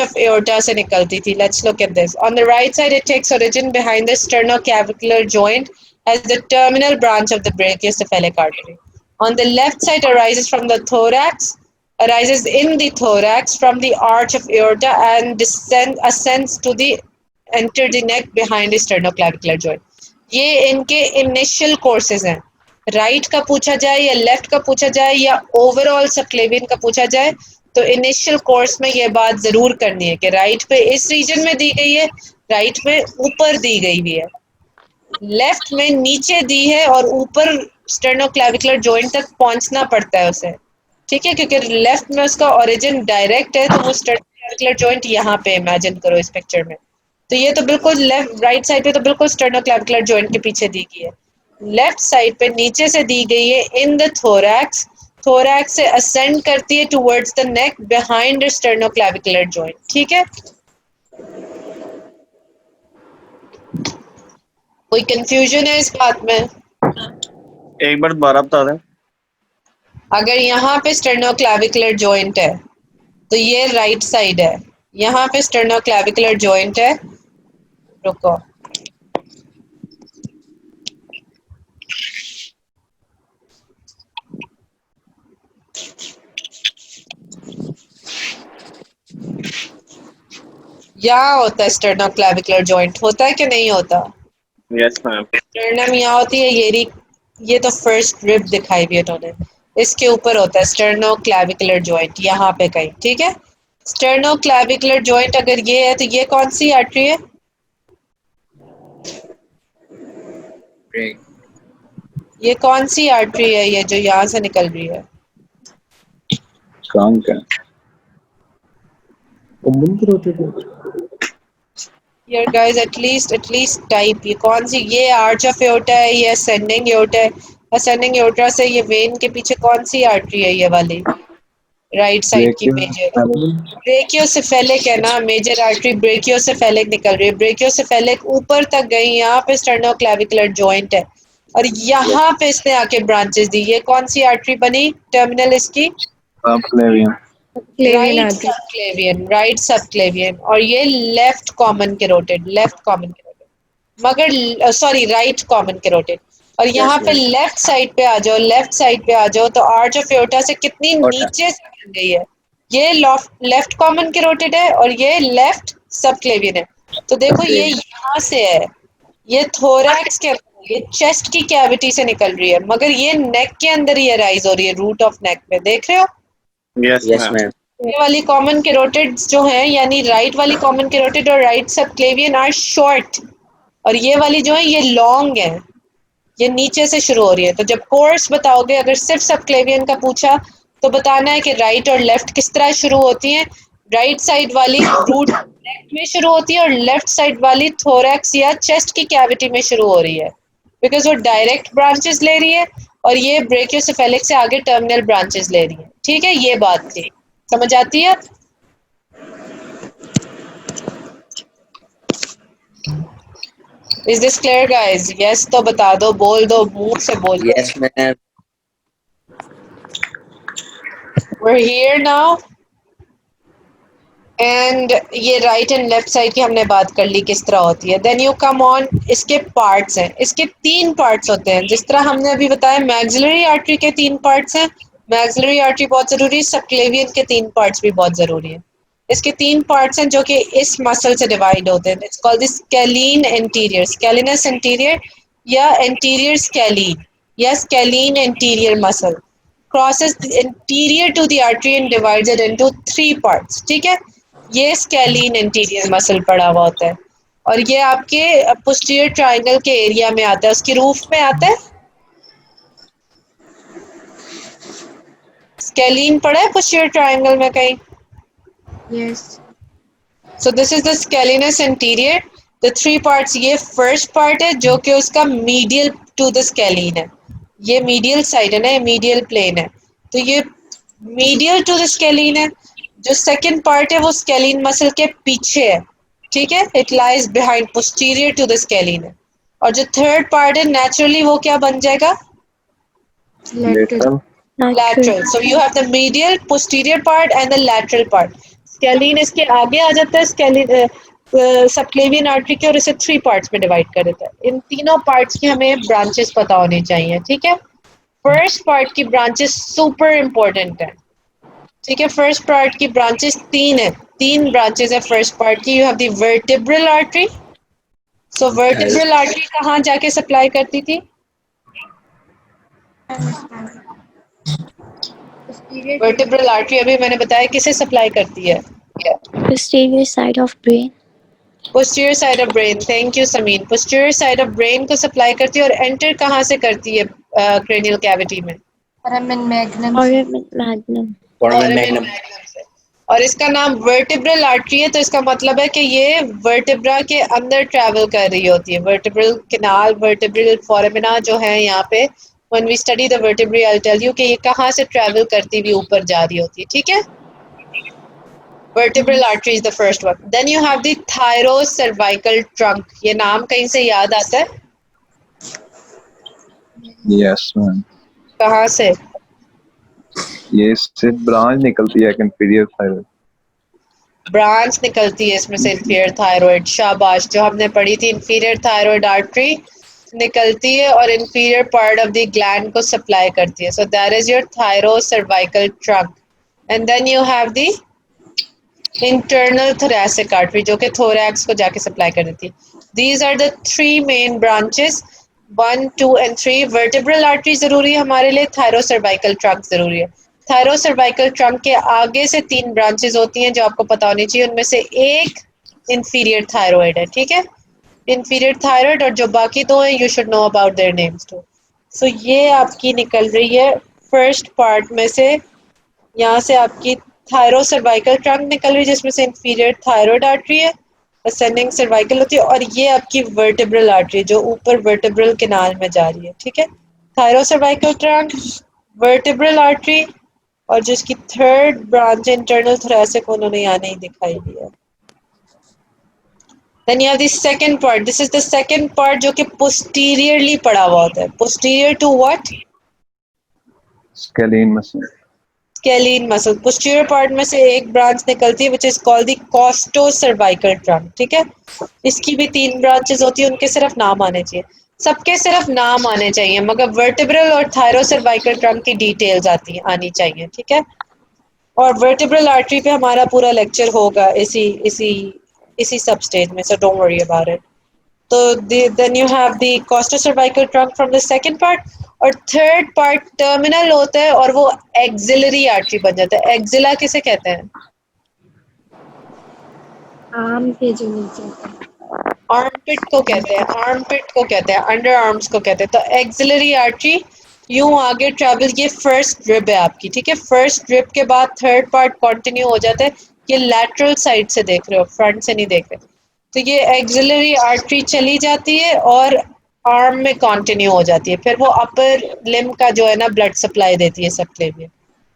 of aorta से निकलती थी। Let's look at this. On the right side, it takes origin behind the sternoclavicular joint as the terminal branch of the brachiocephalic artery. On the left side, arises in the thorax from the arch of aorta and ascends to the enter the neck behind the sternoclavicular joint. ये इनके initial courses हैं। Right का पूछा जाए या left का पूछा जाए या ओवरऑल सबक्लेवियन का पूछा जाए तो इनिशियल कोर्स में ये बात जरूर करनी है कि राइट पे इस रीजन में दी गई है, राइट में ऊपर दी गई हुई है, लेफ्ट में नीचे दी है और ऊपर स्टेर्नोक्लेविकुलर जॉइंट तक पहुंचना पड़ता है उसे, ठीक है, क्योंकि लेफ्ट में उसका ओरिजिन डायरेक्ट है, तो वो स्टेर्नोक्लेविकुलर जॉइंट यहाँ पे इमेजिन करो इस पिक्चर में। तो ये तो बिल्कुल लेफ्ट राइट साइड पे तो बिल्कुल स्टेर्नोक्लेविकुलर जॉइंट के पीछे दी गई है। लेफ्ट साइड पे नीचे से दी गई है इन द थोरैक्स, थोरैक्स से असेंड करती है towards the neck behind the sternoclavicular joint, ठीक है। कोई कंफ्यूजन है इस बात में? एक बार दोबारा बता दें। अगर यहाँ पे स्टेर्नोक्लेविकुलर जॉइंट है तो ये राइट साइड है, यहाँ पे स्टेर्नोक्लेविकुलर जॉइंट है, रुको, यहाँ होता है स्टेर्नोक्लेविकुलर जॉइंट, होता है कि नहीं होता? Yes ma'am. स्टर्नम यहाँ होती है, ये तो फर्स्ट रिब दिखाई भी उन्होंने, इसके ऊपर होता है स्टेर्नोक्लेविकुलर जॉइंट, यहाँ पे कहीं, ठीक है। स्टेर्नोक्लेविकुलर जॉइंट अगर ये है तो ये कौन सी आर्टरी है? ये कौन सी आर्टरी है ये जो यहाँ से निकल रही है? ट्रंक है। यार गाइस एटलीस्ट टाइप, ये कौन सी, ये आर्च ऑफ एओर्टा है, ये असेंडिंग एओर्टा है, असेंडिंग एओर्टा से ये वेन के पीछे कौन सी आर्टरी है ये वाली, राइट साइड की मेजर? ब्रेकियोसेफेलिक है ना, मेजर आर्टरी ब्रेकियोसेफेलिक निकल रही है, ब्रेकियोसेफेलिक ऊपर तक गई, यहाँ पे स्टेर्नोक्लेविकुलर जॉइंट है और यहाँ पे इसने आके ब्रांचेस दी, ये कौन सी आर्टरी बनी टर्मिनल इसकी? Subclavian. क्लेवियन right artery. Subclavian, right subclavian, और ये left common carotid, left common carotid, मगर सॉरी राइट कॉमन कैरोटिड। और यहाँ पे लेफ्ट साइड पे आ जाओ, लेफ्ट साइड पे आ जाओ तो आर्च ऑफ एओर्टा से कितनी नीचे से बन गई है, ये लेफ्ट कॉमन कैरोटिड है और ये लेफ्ट सबक्लेवियन है। तो देखो ये यहाँ से है, ये थोरैक्स के अंदर, ये चेस्ट की कैविटी से निकल रही है, मगर ये नेक के अंदर ही राइज हो रही है, रूट ऑफ नेक में, देख रहे हो? Yes ma'am. ये वाली कॉमन कैरोटिड जो है, यानी राइट वाली कॉमन कैरोटिड और राइट सबक्लेवियन आर शॉर्ट, और ये वाली जो है ये लॉन्ग है, ये नीचे से शुरू हो रही है। तो जब कोर्स बताओगे, अगर सिर्फ सबक्लेवियन का पूछा तो बताना है कि राइट और लेफ्ट किस तरह शुरू होती हैं। राइट साइड वाली रूट नेक में शुरू होती है और लेफ्ट साइड वाली थोरैक्स या चेस्ट की कैविटी में शुरू हो रही है, बिकॉज वो डायरेक्ट ब्रांचेस ले रही है और ये ब्रेकियोसेफेलिक से आगे टर्मिनल ब्रांचेस ले रही है, ठीक है। ये बात थी, समझ आती है? Is this clear guys? Yes तो बता दो, बोल दो, मुंह से बोल दो। Yes, ma'am. We're here now and ये राइट एंड लेफ्ट साइड की हमने बात कर ली किस तरह होती है। देन यू कम ऑन, इसके पार्ट्स हैं, इसके 3 पार्ट्स होते हैं, जिस तरह हमने अभी बताया मैक्सिलरी आर्टरी के 3 पार्ट्स हैं, मैक्सिलरी आर्टरी बहुत जरूरी है, सबक्लेवियन के 3 पार्ट्स भी बहुत जरूरी हैं। इसके 3 पार्ट्स हैं जो कि इस मसल से डिवाइड होते हैं, it's called the scalene anterior, scalenus anterior या एंटीरियर स्केलीन या scalene anterior muscle crosses the anterior to the artery and divides it into 3 parts, ठीक है। ये स्केलीन एंटीरियर मसल पड़ा हुआ होता है और ये आपके पोस्टीरियर ट्रायंगल के एरिया में आता है, उसकी रूफ में आता है। स्केलीन पड़ा है पोस्टीरियर ट्रायंगल में कहीं? Yes. So this is the scalenus anterior, the 3 parts. ये फर्स्ट पार्ट है जो कि उसका मीडियल टू द स्केलीन है, ये मीडियल साइड है ना, ये मीडियल प्लेन है, तो ये मीडियल टू द स्केलीन है। जो सेकंड पार्ट है वो स्केलीन मसल के पीछे है, ठीक है, it lies behind posterior to the scalene है। और जो थर्ड पार्ट है नेचुरली वो क्या बन जाएगा? Lateral. Lateral. So you have the medial, posterior part and the lateral part. Scalene इसके आगे आ जाता है, scalene सबक्लेवियन आर्टरी के, और इसे 3 पार्ट्स में डिवाइड कर देता है। इन तीनों पार्ट्स की हमें ब्रांचेस पता होनी चाहिए, ठीक है। फर्स्ट पार्ट की ब्रांचेस सुपर इम्पोर्टेंट है, ठीक है। फर्स्ट पार्ट की ब्रांचेस 3 है, 3 ब्रांचेस है फर्स्ट पार्ट की। You have the vertebral artery. So vertebral artery कहाँ जाके सप्लाई करती थी? वर्टिब्रल आर्टरी अभी मैंने बताया किसे सप्लाई करती है? Posterior side of brain. Posterior side of brain, thank you Sameen. Posterior side of brain को सप्लाई करती है और एंटर कहाँ से करती है क्रेनियल कैविटी में? foramen magnum Foramen magnum. foramen foramen magnum. Magnum से। और इसका नाम वर्टिब्रल आर्टरी है, तो इसका मतलब है कि ये वर्टिब्रा के अंदर ट्रैवल कर रही होती है। वर्टिब्रल कैनाल, वर्टिब्रल फोरामिना जो है यहाँ पे, when we study the vertebrae I tell you कि ये कहाँ से ट्रैवल करती हुई ऊपर जा रही होती है, ठीक है। Vertebral artery is the first one. Then you have the thyrocervical trunk, ये नाम कहीं से याद आता है? Yes, ma'am. कहाँ से? ये इससे ब्रांच निकलती है inferior thyroid. ब्रांच निकलती है इसमें से इंफीरियर थायराइड, शाबाश, जो हमने पढ़ी थी। इंफीरियर थायराइड आर्टरी निकलती है और inferior part of the gland को सप्लाई करती है। So that is your thyrocervical trunk. And then you have the internal thoracic artery जो कि थोरैक्स को जाके सप्लाई कर देती है। These are the three main branches, 1, 2 and 3। Vertebral artery जरूरी है हमारे लिए, थायरोसर्वाइकल ट्रंक जरूरी है। थायरोसर्वाइकल ट्रंक के आगे से 3 ब्रांचेस होती हैं जो आपको पता होनी चाहिए, उनमें से एक इंफीरियर थायराइड है, ठीक है। इंफीरियर थायराइड, और जो बाकी 2 हैं you should know about their names too. सो ये आपकी निकल रही है फर्स्ट पार्ट में से, यहाँ से आपकी थायरोसर्वाइकल ट्रंक निकल रही है जिसमें से इंफीरियर थायराइड आर्टरी है, असेंडिंग सर्वाइकल होती है, और ये आपकी वर्टिब्रल आर्टरी जो ऊपर वर्टिब्रल कैनाल में जा रही है, ठीक है। थायरोसर्वाइकल ट्रंक, वर्टिब्रल आर्टरी, और जिसकी थर्ड ब्रांच इंटरनल थोरैसिक, उन्होंने यहाँ नहीं दिखाई दिया। Then you have the second part. This is the second part जो कि posteriorly पड़ा हुआ होता है। Posterior to what? Scalene muscle. Scalene muscle। Posterior part में से एक ब्रांच निकलती है which is called the costocervical trunk, ठीक है। इसकी भी 3 ब्रांचेस होती है, उनके सिर्फ नाम आने चाहिए, सबके सिर्फ नाम आने चाहिए, मगर वर्टिब्रल और थायरोसर्वाइकल ट्रंक की डिटेल्स आनी चाहिए, ठीक है। और वर्टिब्रल आर्टरी पे हमारा पूरा लेक्चर होगा इसी सब स्टेज में, so don't worry about it. तो then you have the costocervical trunk from the second part, और थर्ड पार्ट टर्मिनल होता है और वो एक्सिलरी आर्टरी बन जाता है। एक्सिला किसे कहते हैं? आर्म के जो नीचे होता है। आर्मपिट को कहते हैं, आर्मपिट को कहते हैं, अंडर आर्म्स को कहते हैं। तो एक्सिलरी आर्टरी यूं आगे ट्रैवल, ये फर्स्ट रिब है आपकी, ठीक है। फर्स्ट रिब के बाद थर्ड पार्ट कंटिन्यू हो जाता है। ये लैटरल साइड से देख रहे हो, फ्रंट से नहीं देख रहे। तो ये एक्सिलरी आर्टरी चली जाती है और आर्म में कंटिन्यू हो जाती है, फिर वो अपर लिम्ब का जो है ना ब्लड सप्लाई देती है सबक्लेवियन।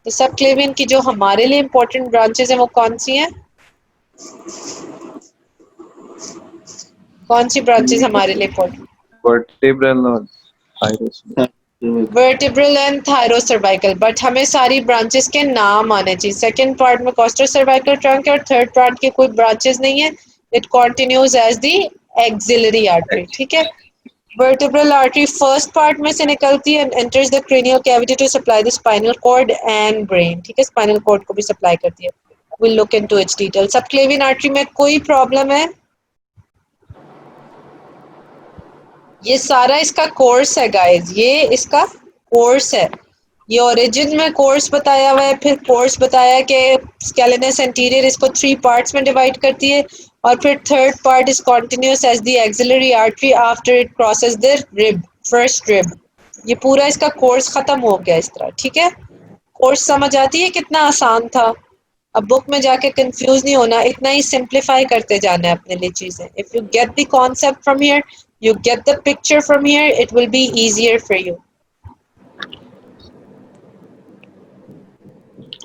तो सबक्लेवियन की जो हमारे लिए इंपॉर्टेंट ब्रांचेस हैं वो कौन सी हैं? कौन सी ब्रांचेस हमारे लिए इंपॉर्टेंट? Vertebral और thyroid. वर्टिब्रल एंड थायरोसर्वाइकल, बट हमें सारी ब्रांचेस के नाम आने चाहिए। सेकंड पार्ट में कोस्टोसर्वाइकल ट्रंक है और थर्ड पार्ट के कोई ब्रांचेस नहीं है, it continues as the axillary artery, ठीक है। वर्टिब्रल आर्टरी फर्स्ट पार्ट में से निकलती है and enters the cranial cavity to supply the spinal cord and brain, ठीक है। स्पाइनल कॉर्ड को भी सप्लाई करती है, will look into its detail. Subclavian artery में कोई प्रॉब्लम है? ये सारा इसका कोर्स है गाइस, ये इसका कोर्स है। ये ओरिजिन में कोर्स बताया हुआ है, फिर कोर्स बताया कि स्केलेनस एंटीरियर इसको 3 पार्ट्स में डिवाइड करती है, और फिर third part is continuous as the axillary artery after it crosses the rib, first rib. ये पूरा इसका कोर्स खत्म हो गया इस तरह, ठीक है। कोर्स समझ आती है कितना आसान था? अब बुक में जाके कंफ्यूज नहीं होना, इतना ही सिंप्लीफाई करते जाना है अपने लिए चीजें। If you get the concept from here, you get the picture from here, it will be easier for you.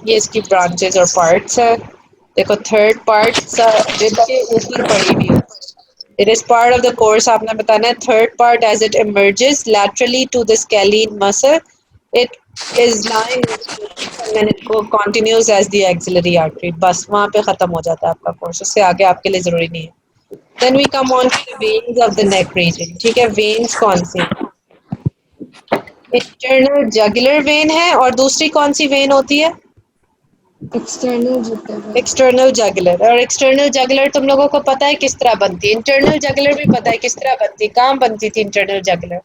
ये इसकी ब्रांचेस और पार्ट्स है। देखो थर्ड पार्ट रिब के ऊपर पड़ी हुई है। It is part of the course, आपने बताना है third part as it emerges laterally to the scalene muscle, it is lying and then it continues as the axillary artery. बस वहाँ पे खत्म हो जाता है आपका कोर्स, उससे आगे आपके लिए जरूरी नहीं है। Then we come on to the veins of the neck region, ठीक है। veins कौन सी? इंटरनल जगुलर वेन है, और दूसरी कौन सी वेन होती है? External jugular. एक्सटर्नल जगुलर। और एक्सटर्नल जगुलर तुम लोगों को पता है किस तरह बनती है? इंटरनल जगुलर भी पता है किस तरह बनती है? कहाँ बनती थी इंटरनल जगुलर?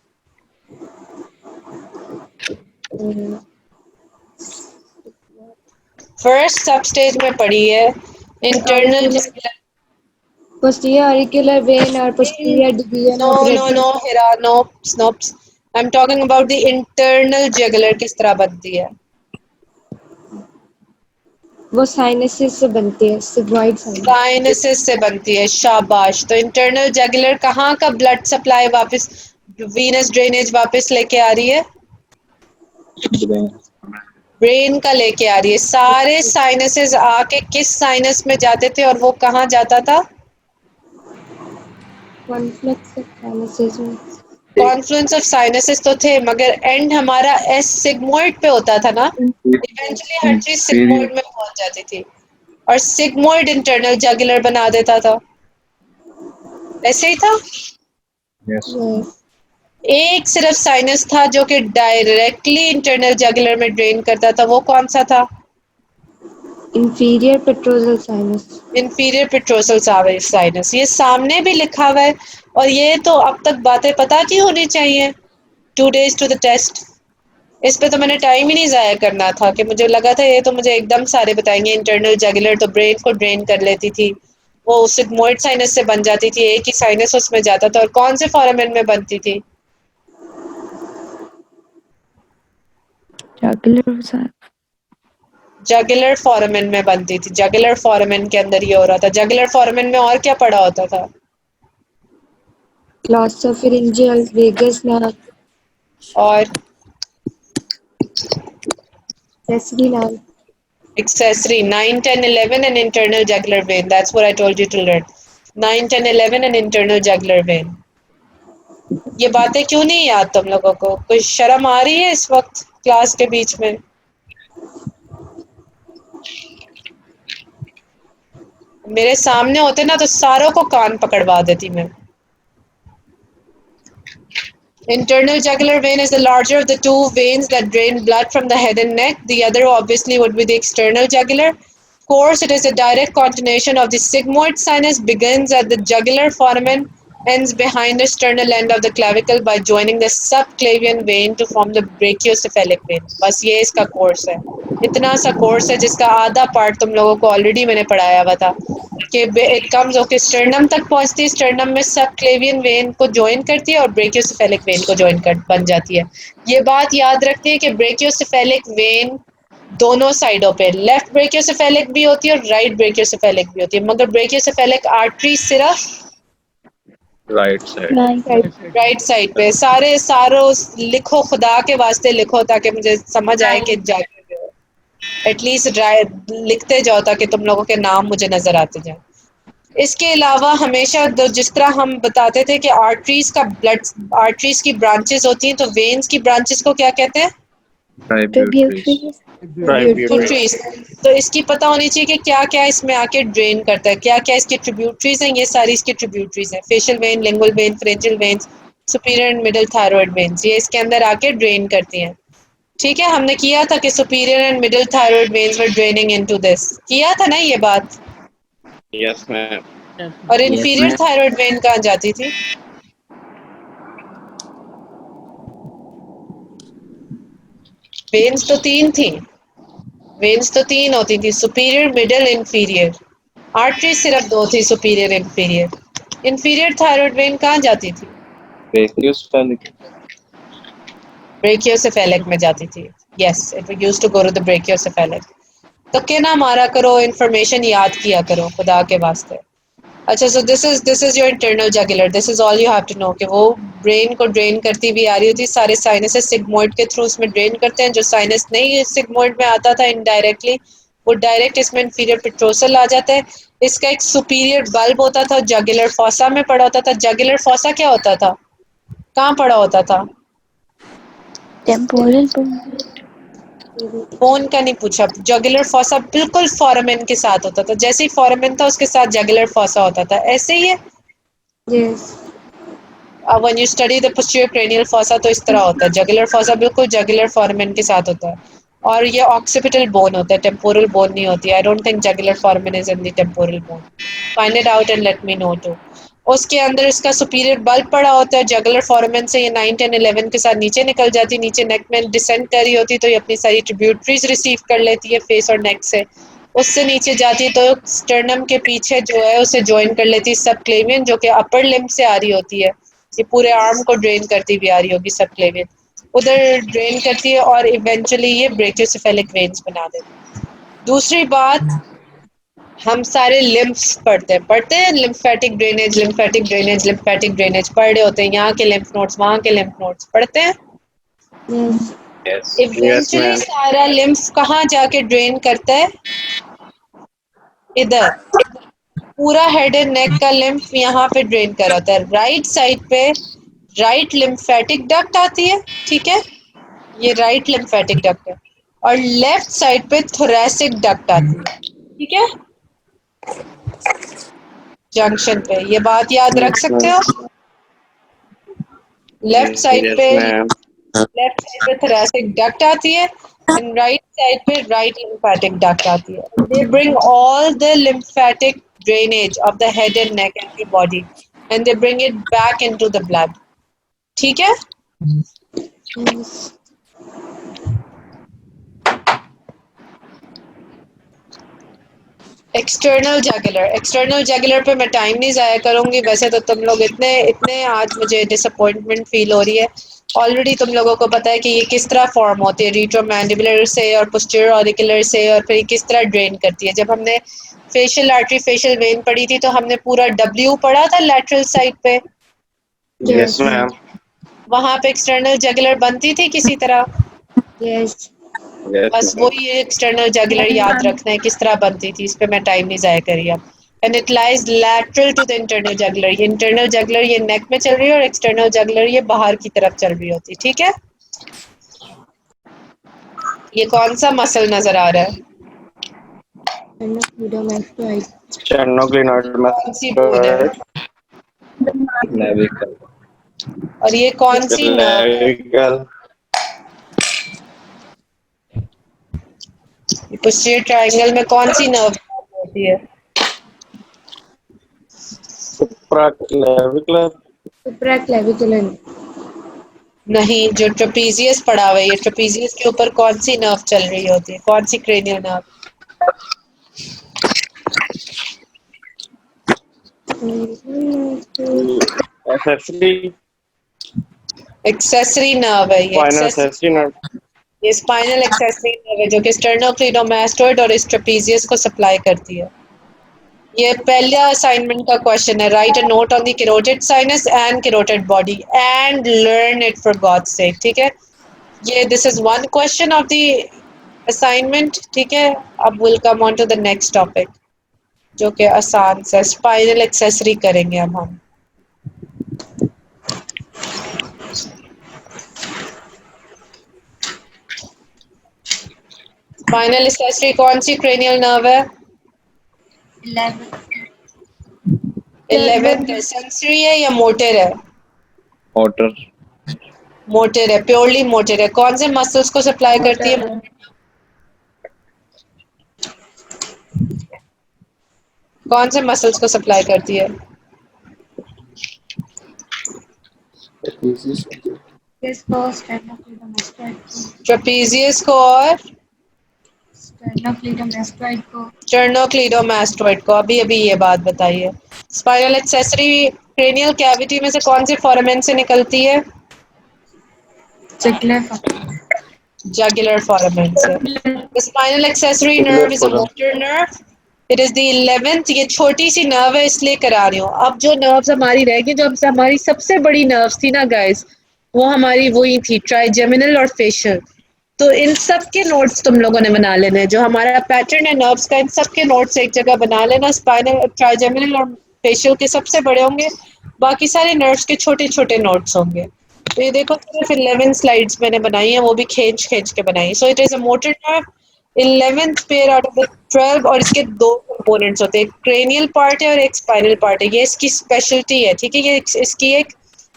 फर्स्ट सब स्टेज में पढ़ी है internal जगुलर। Posterior auricular vein or posterior division No, of red no, blood. no, Hira, no, snopes. I'm talking about the internal jugular किस तरह बनती है? वो साइनसेस से बनती है, सिग्मॉइड साइनस। साइनसिस से बनती है, शाबाश। तो इंटरनल जगुलर कहाँ का ब्लड सप्लाई वापस वीनस ड्रेनेज वापस लेके आ रही है? ब्रेन का लेके आ रही है। सारे साइनसेस आके किस साइनस में जाते थे और वो कहाँ जाता था? कॉन्फ्लेक्स ऑफ साइनसेस में। कॉन्फ्लुएंस ऑफ साइनसेस तो थे, मगर एंड हमारा एस सिग्मोइड पे होता था ना। इवेंचुअली हर चीज इंफीरियर सिग्मोइड में पहुंच जाती थी और सिग्मोइड इंटरनल जगुलर बना देता था। ऐसे ही था। Yes yes. एक सिर्फ साइनस था जो कि डायरेक्टली इंटरनल जगुलर में ड्रेन करता था, वो कौन सा था? Inferior petrosal sinus. Inferior petrosal sinus. ये सामने भी लिखा हुआ है और ये तो अब तक बातें पता की होनी चाहिए। 2 days to the test। इस पे तो मैंने टाइम ही नहीं जाया करना था कि मुझे लगा था ये तो मुझे एकदम सारे बताएंगे। इंटरनल जगुलर तो ब्रेन को ड्रेन कर लेती थी, वो सिग्मोइड साइनस से बन जाती थी, एक ही साइनस उसमें जाता था। और कौन से फोरामेन में बनती थी? जगुलर फोरामेन में बनती थी। जगुलर फोरामेन के अंदर ये हो रहा था। जगुलर फोरामेन में और क्या पड़ा होता था? ग्लॉसोफिरिंजियल वेगस नर्व, और accessory nerve, accessory 9, 10, 11 and internal jugular vein. That's what I told you to learn. 9, 10, 11 and internal jugular vein. ये बातें क्यों नहीं याद तुम लोगों को? कोई शर्म आ रही है इस वक्त क्लास के बीच में? मेरे सामने होते ना तो सारों को कान पकड़वा देती मैं। Internal jugular vein is the larger of the two veins that drain blood from the head and neck. The other obviously would be the external jugular. Of course, it is a direct continuation of the sigmoid sinus, begins at the jugular foramen, ends behind the sternal end of the clavicle by joining the subclavian vein to form the brachiocephalic vein. बस ये इसका course है। इतना सा course है जिसका आधा part तुम लोगों को ऑलरेडी मैंने पढ़ाया हुआ था कि इट कम्स ओके स्टर्नम तक पहुंचती है, स्टर्नम में सबक्लेवियन वेन को ज्वाइन करती है और ब्रेकियोसेफेलिक वेन को ज्वाइन कर बन जाती है। ये बात याद रखती है कि ब्रेकियोसेफेलिक वेन दोनों साइडों पे, लेफ्ट ब्रेकियोसेफेलिक भी होती है और राइट ब्रेकियोसेफेलिक भी होती है, मगर ब्रेकियोसेफेलिक आर्टरी सिर्फ राइट साइड राइट साइड पे। सारे सारों लिखो, खुदा के वास्ते लिखो ताकि मुझे समझ आए कि एटलीस्ट लिखते जाओ ताकि तुम लोगों के नाम मुझे नजर आते जाए। इसके अलावा हमेशा जिस तरह हम बताते थे कि आर्टरीज का ब्लड, आर्टरीज की ब्रांचेस होती हैं, तो वेन्स की ब्रांचेस को क्या कहते हैं? Tributaries tributaries. तो इसकी पता होनी चाहिए कि क्या क्या इसमें आके ड्रेन करता है, क्या क्या इसकी ट्रिब्यूटरीज हैं। ये सारी इसकी ट्रिब्यूटरीज हैं। Facial vein, lingual when, फ्रेंजियल veins, superior and middle thyroid veins, ये इसके अंदर आके ड्रेन करती हैं। ठीक है, हमने किया था कि superior and middle thyroid veins were draining into this, किया था ना ये बात। Yes ma'am. और इंफीरियर थायराइड वेन कहाँ जाती थी? वेन्स तो तीन थी, वेन्स तो तीन होती थी, सुपीरियर, मिडिल, इंफीरियर। आर्टरी सिर्फ दो थी, superior, inferior. Inferior thyroid vein कहाँ जाती थी? ब्रेकियोसेफेलिक ब्रेकियोसेफेलिक में जाती थी। Yes, it used to go to the brachiocephalic. तो क्या ना मारा करो, इंफॉर्मेशन याद किया करो खुदा के वास्ते। अच्छा, so this is your internal jugular, this is all you have to know कि वो ब्रेन को ड्रेन करती हुई आ रही होती। सारे साइनसेस सिग्मोइड के थ्रू उसमें ड्रेन करते हैं। जो साइनस नहीं सिग्मोइड में आता था इनडायरेक्टली, वो डायरेक्ट इसमें इंफीरियर पेट्रोसल आ जाता है। इसका एक सुपीरियर बल्ब होता था, जगुलर फॉसा में पड़ा होता था। जगुलर फॉसा क्या होता था, कहाँ पड़ा होता था? टेम्पोरल बोन का नहीं पूछा, जगुलर फॉसा बिल्कुल फोरामेन के साथ होता था। जैसे ही फोरामेन था उसके साथ जगुलर फॉसा होता था, ऐसे ही है। Yes. When you study the posterior cranial fossa तो इस तरह होता है। जगुलर फॉसा बिल्कुल जगुलर फोरामेन के साथ होता है और ये ऑक्सीपिटल बोन होता है, टेम्पोरल बोन नहीं होती। I don't think jugular foramen is in the temporal bone. Find it out and let me know too. उसके अंदर इसका सुपीरियर बल्ब पड़ा होता है। जगुलर फोरामेन से ये 9, 10, 11 के साथ नीचे निकल जाती, नीचे नेक में डिसेंड कर रही होती, तो ये अपनी सारी ट्रिब्यूटरीज रिसीव कर लेती है फेस और नेक से। उससे नीचे जाती तो स्टर्नम के पीछे जो है उसे ज्वाइन कर लेती सबक्लेवियन, जो कि अपर लिम्ब से आ रही होती है, ये पूरे आर्म को ड्रेन करती भी आ रही होगी सबक्लेवियन, उधर ड्रेन करती है और इवेंचुअली ये ब्रेकियोसेफेलिक वेन्स बना देती है। दूसरी बात, हम सारे लिम्फ्स पढ़ते हैं lymphatic drainage, lymphatic drainage, lymphatic drainage पढ़ रहे होते हैं, यहाँ के लिम्फ नोड्स, वहाँ के लिम्फ नोड्स पढ़ते हैं। Yes. Yes yes eventually ma'am. सारा लिम्फ कहाँ जाके ड्रेन करता है? इधर पूरा हेड एंड नेक का लिम्फ यहाँ पे ड्रेन कर होता है। राइट साइड पे राइट लिम्फेटिक डक्ट आती है, ठीक है, ये राइट लिम्फेटिक डक्ट है, और लेफ्ट साइड पे थोरैसिक डक्ट आती है, ठीक है, जंक्शन पे। ये बात याद रख यस सकते हो। मैम। लेफ्ट साइड यस पे मैम। thoracic duct आती है and right side पे right lymphatic duct आती है. They bring all the lymphatic drainage of the head and neck and the body and they bring it back into the blood. ठीक है? Yes. External जगुलर पे मैं time नहीं ज़ाया करूंगी। वैसे तो तुम लोग इतने इतने आज मुझे डिसअपॉइंटमेंट फील हो रही है। ऑलरेडी तुम लोगों को पता है कि ये किस तरह फॉर्म होती है, रिट्रोमैंडिबुलर से और पोस्टीरियर ऑरिकुलर से, और फिर किस तरह ड्रेन करती है। जब हमने फेशियल आर्टरी फेशियल वेन पढ़ी थी तो हमने पूरा डब्ल्यू पढ़ा था लैटरल साइड पे, यस Yes. मैम। वहां पे एक्सटर्नल जगुलर बनती थी किसी तरह। Yes. यस बस वही एक्सटर्नल जगुलर याद रखना है किस तरह बनती थी, इस पे मैं टाइम नहीं ज़ाया करी अब। And it lies lateral to the internal jugular, ये इंटरनल जगुलर ये नेक में चल रही है और एक्सटर्नल जगुलर ये बाहर की तरफ चल रही होती है, ठीक है। ये कौन सा मसल नजर आ रहा है? Sternocleidomastoid. कौन सी बोन है? नेविकल और ये कौन सी नर्व है? क्लेविकल। पोस्टीरियर ट्रायंगल में कौन सी नर्व होती है? सुप्राक्लेविकुलर। Supraclavicular. नहीं, जो ट्रेपीजियस पड़ा हुआ है, ये ट्रेपीजियस के ऊपर कौन सी नर्व चल रही होती है, कौन सी cranial nerve? Accessory. Accessory nerve है ये, फाइनल एक्सेसरी नर्व। ये स्पाइनल एक्सेसरी नर्व है जो कि स्टर्नोक्लीडोमास्टोइड और इस ट्रेपीजियस को सप्लाई करती है। ये पहला असाइनमेंट का क्वेश्चन है, write a note on the carotid sinus and carotid body and learn it for God's sake, ठीक है। ये this is one question of the assignment, ठीक है। अब will come on to the next topic जो कि आसान सा स्पाइनल एक्सेसरी करेंगे अब हम। स्पाइनल एक्सेसरी कौन सी क्रेनियल नर्व है? 11th है। सेंसरी है या मोटर है? ऑटर मोटर है, प्योरली मोटर है। कौन से मसल्स को सप्लाई करती है? कौन से मसल्स को सप्लाई करती है? Yes, को sternocleidomastoid को. ट्रेपीजियस को और Sternocleidomastoid को. स्टर्नोक्लीडोमास्टोइड को। अभी अभी ये बात बताइए। स्पाइनल एक्सेसरी क्रेनियल कैविटी में से कौन से फोरामेन से निकलती है? Jugular. Jugular foramen से। The spinal accessory nerve is a motor nerve. It is the 11th, ये छोटी सी नर्व है इसलिए करा रही हूँ। अब जो नर्व्स हमारी रह गई, जो हमसे हमारी सबसे बड़ी नर्व्स थी ना गाइस, वो हमारी वही थी ट्राइजेमिनल और फेशियल। तो इन सब के नोट्स तुम लोगों ने बना लेने हैं। जो हमारा पैटर्न है नर्व्स का, इन सब के नोट्स एक जगह बना लेना। स्पाइनल, ट्राइजेमिनल और फेशियल के सबसे बड़े होंगे, बाकी सारे नर्व्स के छोटे छोटे नोट्स होंगे। तो ये देखो सिर्फ 11 स्लाइड्स मैंने बनाई है, वो भी खींच खींच के बनाई। So it is a motor nerve, 11th pair out of the 12, और इसके दो कंपोनेंट्स होते हैं, क्रेनियल पार्ट है और एक स्पाइनल पार्ट है। ये इसकी स्पेशलिटी है, ठीक है। ये इसकी एक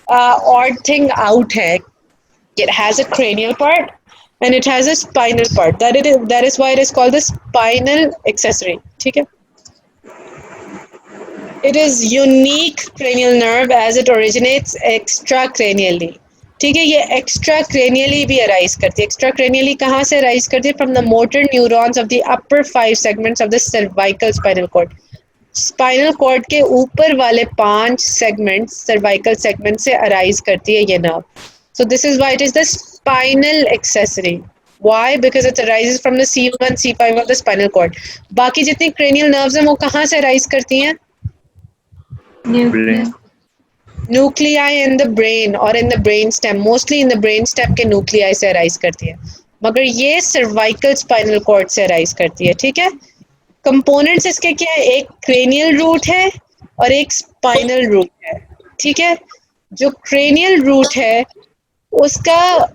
ऑड थिंग आउट है, it has a cranial part and it has a spinal part, that is why it is called the spinal accessory, ठीक है। It is unique cranial nerve as it originates extracranially. ठीक है। ये extra cranially भी arise करती है। Extra cranially कहाँ से अराइज करती है? From the motor neurons of the upper 5 segments of the cervical spinal cord. Spinal cord के ऊपर वाले 5 सेगमेंट सर्वाइकल सेगमेंट से अराइज करती है ये nerve. So this is why it is the spinal accessory. Why? Because it arises from the C1 C5 of the spinal cord. बाकी जितनी cranial nerves हैं वो कहाँ से अराइज करती हैं? Brain. Nuclei in the brain और in the brain stem, mostly in the brain stem के न्यूक्लियाई से अराइज करती है, मगर ये सर्वाइकल स्पाइनल कॉर्ड से अराइज करती है। ठीक है। कंपोनेंट्स इसके क्या है? एक क्रेनियल रूट है और एक स्पाइनल रूट है। ठीक है। जो क्रेनियल रूट है उसका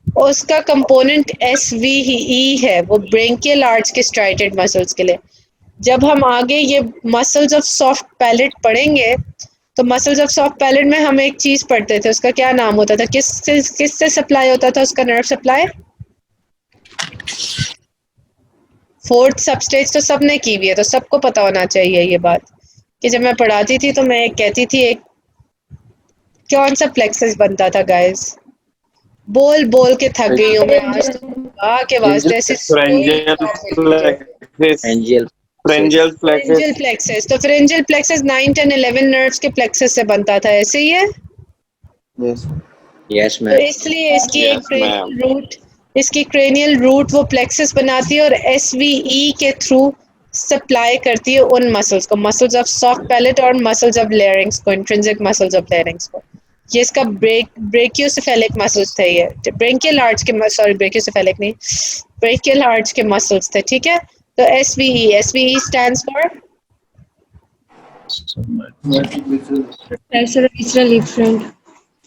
उसका कंपोनेंट SVE है, वो ब्रेंकियल आर्च के स्ट्राइटेड मसल्स के लिए। जब हम आगे ये मसल्स ऑफ सॉफ्ट पैलेट पढ़ेंगे तो मसल्स ऑफ सॉफ्ट पैलेट में हम एक चीज पढ़ते थे, उसका क्या नाम होता था? किससे सप्लाई होता था उसका नर्व सप्लाई? फोर्थ सबस्टेज तो सबने की हुई है, तो सबको पता होना चाहिए ये बात कि जब मैं पढ़ाती थी तो मैं एक कहती थी एक कौन सा प्लेक्सस बनता था गाइस? बोल बोल के थक गई हूँ मैं आज तो के वास्ते ऐसी फ्रेंजियल फ्रेंजियल फ्लेक्स। प्लेक्सस। तो फ्रेंजियल प्लेक्सस 9 10 11 नर्व्स के प्लेक्सस से बनता था, ऐसे ही है। यस तो मैम। इसलिए इसकी एक Yes, ma'am. क्रेनियल रूट, इसकी क्रेनियल रूट वो प्लेक्सस बनाती है और SVE के थ्रू सप्लाई करती है उन मसल्स को, मसल्स ऑफ सॉफ्ट पैलेट और मसल्स ऑफ लेरिंग्स को, इंट्रिंसिक मसल्स ऑफ लेरिंग्स को। ये इसका ब्रेकियोसेफेलिक मसल्स थे, ये ब्रेंकियल आर्च के, सॉरी ब्रेकियोसेफेलिक नहीं, ब्रेकियल आर्च के मसल्स थे। ठीक है। तो SVE stands for Visceral efferent.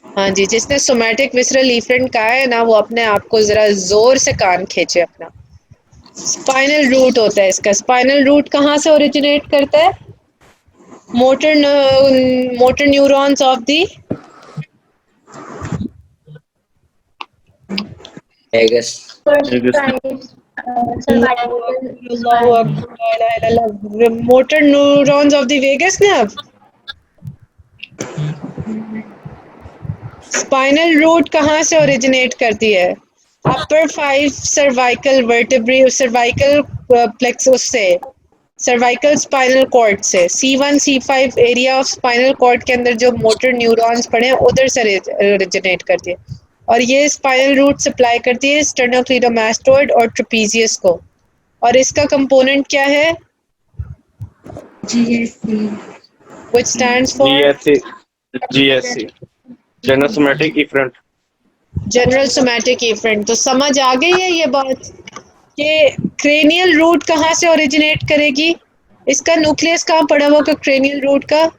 हाँ जी, जिसने सोमैटिक विसरल इफरेंट कहा है ना, वो अपने आप को जरा जोर से कान खींचे अपना। स्पाइनल रूट होता है इसका। स्पाइनल रूट कहाँ से ओरिजिनेट करता है? Motor neurons of the vagus. Motor neurons of the vagus nerve. Spinal root कहाँ से ओरिजिनेट करती है? Upper 5 cervical vertebrae, cervical plexus से, सर्वाइकल स्पाइनल कॉर्ड से। C1 C5 area of spinal cord के अंदर जो मोटर न्यूरॉन्स पड़े हैं उधर से ओरिजिनेट करती है, और ये स्पाइनल रूट सप्लाई करती है स्टर्नोक्लीडोमास्टोइड और ट्रेपीजियस को। और इसका कंपोनेंट क्या है? GSC. Which stands for GSC general somatic efferent. General somatic efferent. तो समझ आ गई है ये बात कि क्रेनियल रूट कहाँ से ओरिजिनेट करेगी? इसका न्यूक्लियस कहाँ पड़ा हुआ का क्रेनियल रूट का?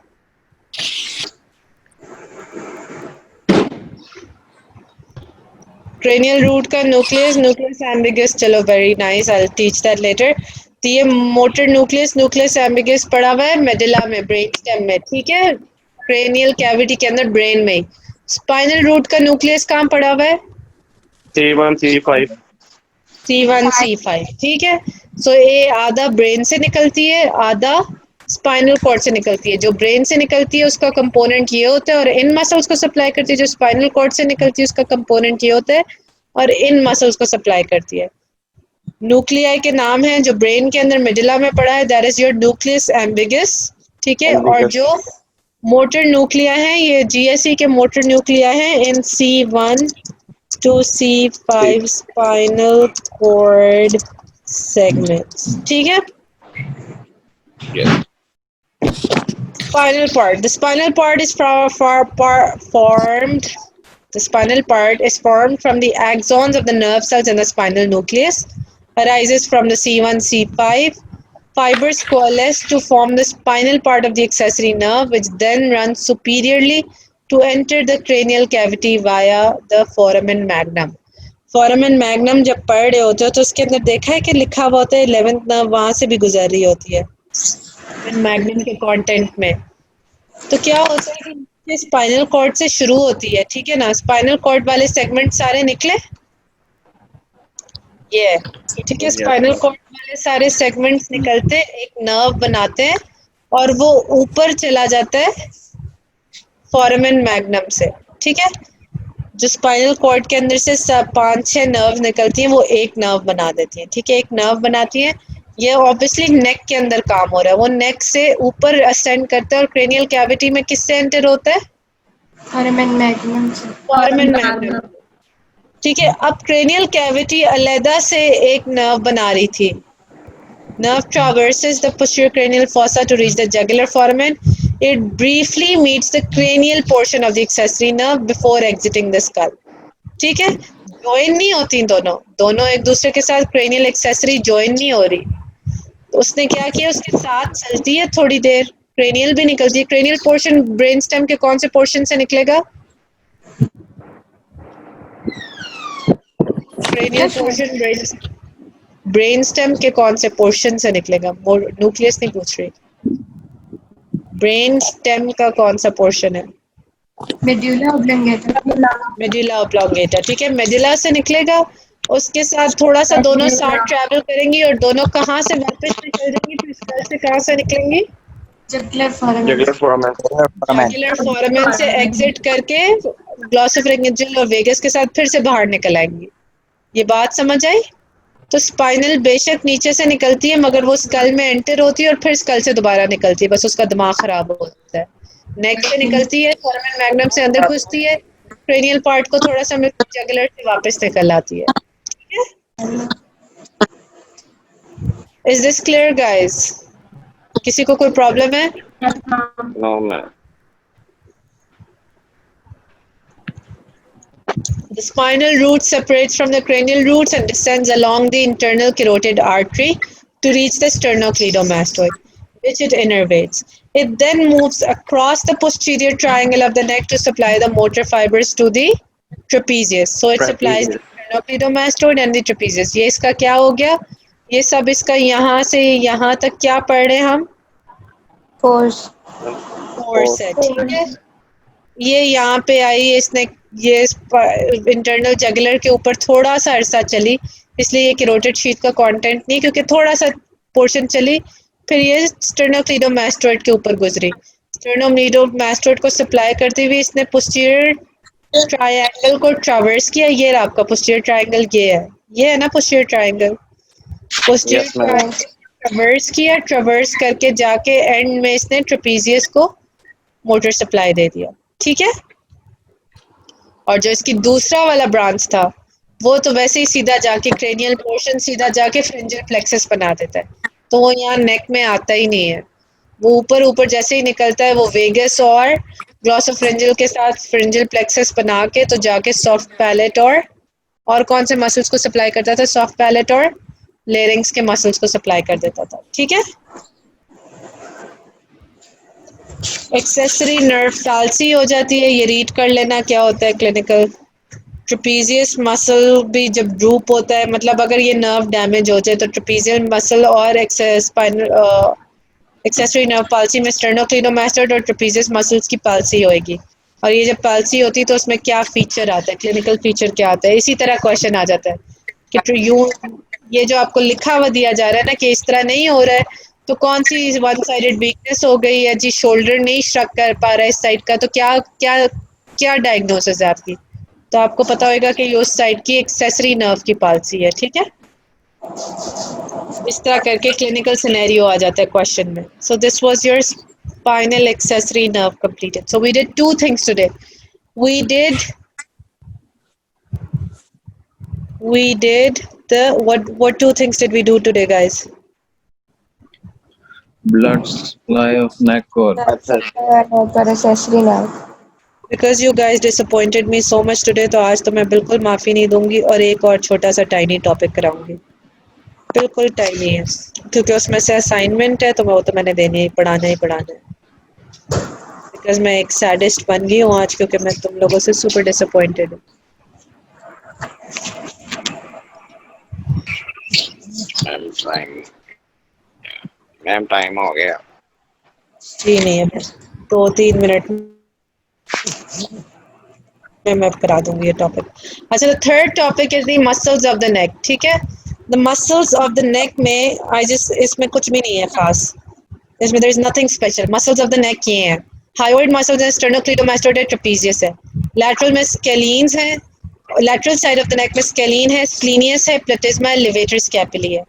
क्रेनियल रूट का न्यूक्लियस एम्बिगस। चलो very nice, I will teach that later. तो ये मोटर न्यूक्लियस एम्बिगस पड़ा हुआ है मेडुला में, ब्रेन स्टेम में। ठीक है। क्रेनियल कैविटी के अंदर, ब्रेन में। स्पाइनल रूट का न्यूक्लियस कहाँ पड़ा हुआ है? C1 C5। C1 C5। ठीक है। सो ये आधा ब्रेन से निकलती है, आधा स्पाइनल कॉर्ड से निकलती है। जो ब्रेन से निकलती है उसका कंपोनेंट ये होता है और इन मसल्स को सप्लाई करती है। जो स्पाइनल कॉर्ड से निकलती है उसका कंपोनेंट ये होता है और इन मसल्स को सप्लाई करती है। न्यूक्लियाई के नाम है, जो ब्रेन के अंदर मिडिला में पड़ा है that is your nucleus ambiguous. ठीक है। और जो मोटर न्यूक्लिया है, ये GSE के मोटर न्यूक्लिया है इन C1 to C5 spinal cord segments. ठीक है। Spinal part. The spinal part is formed. The spinal part is formed from the axons of the nerve cells in the spinal nucleus. Arises from the C1 C5. Fibers coalesce to form the spinal part of the accessory nerve, which then runs superiorly to enter the cranial cavity via the foramen magnum. Foramen magnum जब पढ़ रहे होते हो तो उसके अंदर देखा है कि लिखा हुआ होता है 11th नर्व वहां से भी गुजर रही होती है foramen magnum के कंटेंट में। तो क्या होता है कि स्पाइनल कॉर्ड से शुरू होती है, ठीक है ना? स्पाइनल कॉर्ड वाले सेगमेंट सारे निकले, ये ठीक है। स्पाइनल कॉर्ड वाले सारे सेगमेंट्स निकलते एक नर्व बनाते हैं और वो ऊपर चला जाता है फोरामेन मैग्नम से। ठीक है। जो स्पाइनल कॉर्ड के अंदर से 5-6 नर्व निकलती हैं वो एक नर्व बना देती हैं, ठीक है, एक नर्व बनाती हैं। ये ऑब्वियसली नेक के अंदर काम हो रहा है, वो नेक से ऊपर असेंड करता है और क्रेनियल कैविटी में किससे एंटर होता है? फोरामेन मैग्नम से। Foramen magnum. ठीक है, अब क्रेनियल कैविटी अलहदा से एक नर्व बना रही थी। Nerve traverses the posterior cranial fossa to reach the jugular foramen. It briefly meets the cranial portion of the accessory nerve before exiting the skull. ठीक है, ज्वाइन नहीं होती दोनों दोनों एक दूसरे के साथ, क्रेनियल एक्सेसरी ज्वाइन नहीं हो रही। तो उसने क्या किया, उसके साथ चलती है थोड़ी देर, क्रेनियल भी निकलती है। क्रेनियल पोर्शन ब्रेन स्टेम के कौन से पोर्शन से निकलेगा? क्रेनियल पोर्शन ब्रेन स्टेम के कौन से पोर्शन से निकलेगा? न्यूक्लियस नहीं पूछ रही, ब्रेन स्टेम का कौन सा पोर्शन है? Medulla oblongata. Medulla oblongata. ठीक है, मेडुला से निकलेगा, उसके साथ थोड़ा सा दोनों साथ ट्रैवल करेंगी और दोनों कहाँ से वापस निकल जाएंगी? फिर स्कल से कहाँ से निकलेंगी? Jugular foramen. Jugular foramen. Jugular foramen से एग्जिट करके ग्लॉसोफेरिंजियल और वेगस के साथ फिर से बाहर निकल आएंगी। ये बात समझ आई? तो स्पाइनल बेशक नीचे से निकलती है मगर वो स्कल में एंटर होती है और फिर स्कल से दोबारा निकलती है, बस उसका दिमाग खराब होता है। नेक से निकलती है, फोरामेन मैग्नम से अंदर घुसती है, क्रेनियल पार्ट को थोड़ा सा जगुलर से वापस निकल आती है। ठीक है, इज दिस क्लियर गाइस? किसी को कोई प्रॉब्लम है? No ma'am. The spinal root separates from the cranial roots and descends along the internal carotid artery to reach the sternocleidomastoid, which it innervates. It then moves across the posterior triangle of the neck to supply the motor fibers to the trapezius. So it supplies the sternocleidomastoid and the trapezius. ये इसका क्या हो गया? ये सब इसका यहाँ से यहाँ तक क्या पढ़ रहे हैं हम? फोर्स। फोर्स है, ठीक है। ये यहाँ पे आई, इसने ये इंटरनल जगुलर के ऊपर थोड़ा सा अरसा चली, इसलिए ये कैरोटिड शीथ का कंटेंट नहीं, क्योंकि थोड़ा सा पोर्शन चली, फिर ये स्टर्नोक्लीडोमास्टोइड के ऊपर गुजरी। स्टर्नोक्लीडोमास्टोइड को सप्लाई करते हुए इसने पोस्टीरियर ट्रायंगल को ट्रैवर्स किया। ये रहा आपका पोस्टीरियर ट्रायंगल, ये है ना पोस्टीरियर ट्रायंगल। पोस्टीरियर ट्रैवर्स किया, ट्रैवर्स करके जाके एंड में इसने ट्रेपीजियस को मोटर सप्लाई दे दिया। ठीक है, और जो इसकी दूसरा वाला ब्रांच था वो तो वैसे ही सीधा जाके क्रेनियल पोर्शन सीधा जाके फ्रिंजियल प्लेक्सस बना देता है, तो वो यहाँ नेक में आता ही नहीं है। वो ऊपर ऊपर जैसे ही निकलता है वो वेगस और ग्लॉसोफ्रिंजियल के साथ फ्रिंजियल प्लेक्सस बना के तो जाके सॉफ्ट पैलेट और कौन से मसल्स को सप्लाई करता था? सॉफ्ट पैलेट और लेरिंग्स के मसल्स को सप्लाई कर देता था। ठीक है, एक्सेसरी नर्व पाल्सी हो जाती है, ये रीड कर लेना क्या होता है क्लिनिकल। ट्रेपीजियस मसल भी जब ड्रूप होता है, मतलब अगर ये नर्व डैमेज हो जाए तो ट्रेपीजियल मसल और एक्सेसरी नर्व पाल्सी में स्टर्नोक्लीडोमास्टोइड और ट्रेपीजियस मसल्स की पाल्सी होएगी। और ये जब पाल्सी होती है तो उसमें क्या फीचर आता है, क्लिनिकल फीचर क्या आता है? इसी तरह क्वेश्चन आ जाता है कि ये जो आपको लिखा हुआ दिया जा रहा है ना कि इस तरह नहीं हो रहा है, तो कौन सी वन साइडेड वीकनेस हो गई है जी, शोल्डर नहीं श्रक कर पा रहा है इस साइड का, तो क्या क्या क्या डायग्नोसिस है आपकी? तो आपको पता होगा कि ये उस साइड की एक्सेसरी नर्व की पाल्सी है। ठीक है, इस तरह करके क्लिनिकल सिनेरियो आ जाता है क्वेश्चन में। So this was your spinal accessory nerve completed. So we did two things today. We did the what two things did we do today, guys? blood supply of neck or पर accessory nerve। Because you guys disappointed me so much today, तो आज तो मैं बिल्कुल माफ़ी नहीं दूंगी और एक और छोटा सा टाइनी टॉपिक कराऊंगी, बिल्कुल टाइनी है, क्योंकि उसमें से असाइनमेंट है तो वो तो मैंने देनी है, पढ़ाना ही पढ़ाना है। बिकॉज मैं एक सैडिस्ट बन गई हूँ आज, क्योंकि मैं तुम लोगों से सुपर डिसअपॉइंटेड हूँ। मैम टाइम हो गया। जी नहीं है, 2-3 मिनट में मैं करा दूंगी ये टॉपिक। अच्छा, the third topic is the muscles of the neck. ठीक है, the muscles of the neck में इसमें कुछ भी नहीं है खास, इसमें there is nothing special. Muscles of the neck ये हैं, हायोइड मसल्स है, स्टर्नोक्लीडोमास्टोइड है, ट्रेपीजियस है। लैटरल में स्केलीन्स हैं, lateral side of the neck में स्केलीन है, स्प्लीनियस है, प्लेटिज्मा, लिवेटर स्कैपुली है।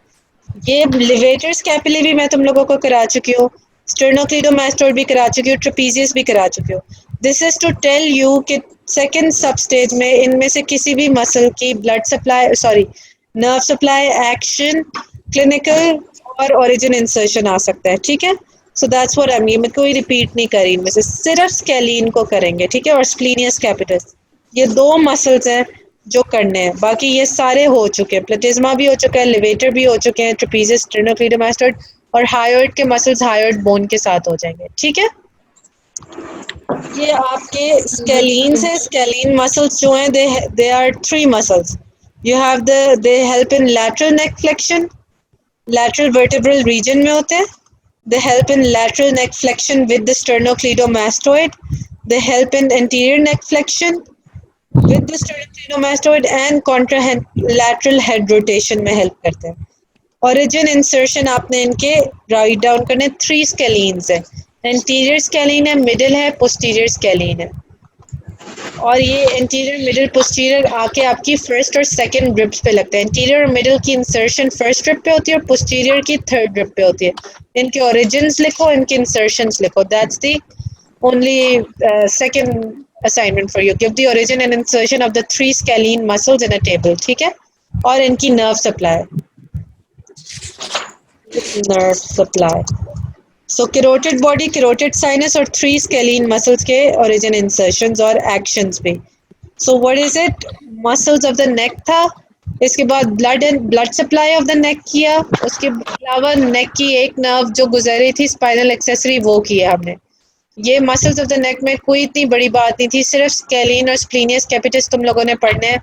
ये लिवेटर स्कैपुली भी मैं तुम लोगों को करा चुकी हूँ, स्टर्नोक्लीडोमास्टोइड भी करा चुकी हूँ, ट्रेपीजियस भी करा चुकी हूँ। This is to tell you कि सेकेंड सब स्टेज में इनमें से किसी भी मसल की blood supply, sorry, nerve supply, action, clinical और ओरिजिन इंसर्शन आ सकता है, ठीक है। So that's what I mean, मैं कोई रिपीट नहीं करी इनमें से, सिर्फ स्केलीन को करेंगे, ठीक है, और स्प्लीनियस कैपिटस। ये दो मसल्स हैं जो करने हैं, बाकी ये सारे हो चुके हैं, प्लेटिज्मा भी हो चुका है, लिवेटर भी हो चुके हैं, ट्रेपीजियस, स्टर्नोक्लीडोमास्टोइड और हायोइड के मसल्स हायोइड बोन के साथ हो जाएंगे, ठीक है। ये आपके स्केलीन्स हैं, स्केलीन मसल्स जो हैं they are three muscles. You have they help in lateral neck flexion, lateral vertebral region में होते हैं। They help in lateral neck flexion with the sternocleidomastoid, they help in anterior neck flexion with the sternocleidomastoid and contralateral head rotation में help करते हैं। Origin insertion आपने इनके write down करने, three scalenes है, एंटीरियर स्केलीन है, middle है, posterior scalene है। और ये एंटीरियर, मिडिल, पोस्टीरियर आके आपकी फर्स्ट और सेकंड रिब्स पे लगता है। एंटीरियर और मिडिल की इंसर्शन फर्स्ट रिब पे होती है और पोस्टीरियर की थर्ड रिब पे होती है। इनके ओरिजिन्स लिखो, इनके इंसर्शंस लिखो, that's the only second assignment for you. Give the origin and insertion of the three scalene muscles in a table, ठीक है, और इनकी nerve supply, nerve supply. So carotid body, carotid sinus और three scalene muscles के origin insertions और actions भी. So what is it? Muscles of the neck था, इसके बाद blood supply of the neck किया, उसके अलावा neck की एक nerve जो गुजर रही थी spinal accessory वो किया हमने। ये मसल्स ऑफ द नेक में कोई इतनी बड़ी बात नहीं थी, सिर्फ स्केलीन और स्प्लीनियस कैपिटस तुम लोगों ने पढ़ने हैं,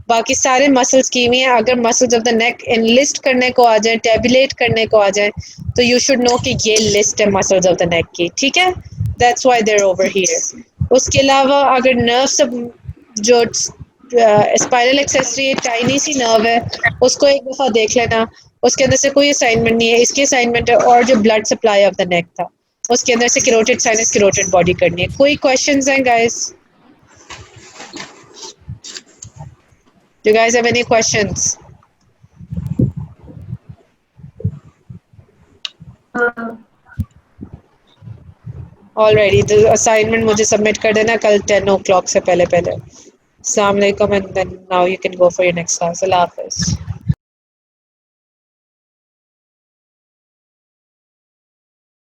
बाकी सारे मसल्स की हुई हैं। अगर muscles of the neck enlist करने को आ जाए, टेबुलेट करने को आ जाए, तो यू शुड नो कि ये लिस्ट है मसल्स ऑफ द नेक की, ठीक है। That's why they are over here. उसके अलावा अगर नर्व सब जो स्पाइनल एक्सेसरी टाइनी सी नर्व है, उसको एक दफ़ा देख लेना, उसके अंदर से कोई असाइनमेंट नहीं है, इसकी असाइनमेंट है और जो ब्लड सप्लाई ऑफ द नेक था उसके अंदर से कैरोटिड साइनस, कैरोटिड बॉडी करनी है। कोई क्वेश्चंस हैं guys? Do you guys have any questions? Alrighty, the assignment मुझे submit कर देना कल 10 o'clock से पहले पहले। Assalamu alaikum and then now you can go for your next class. Allah Hafiz.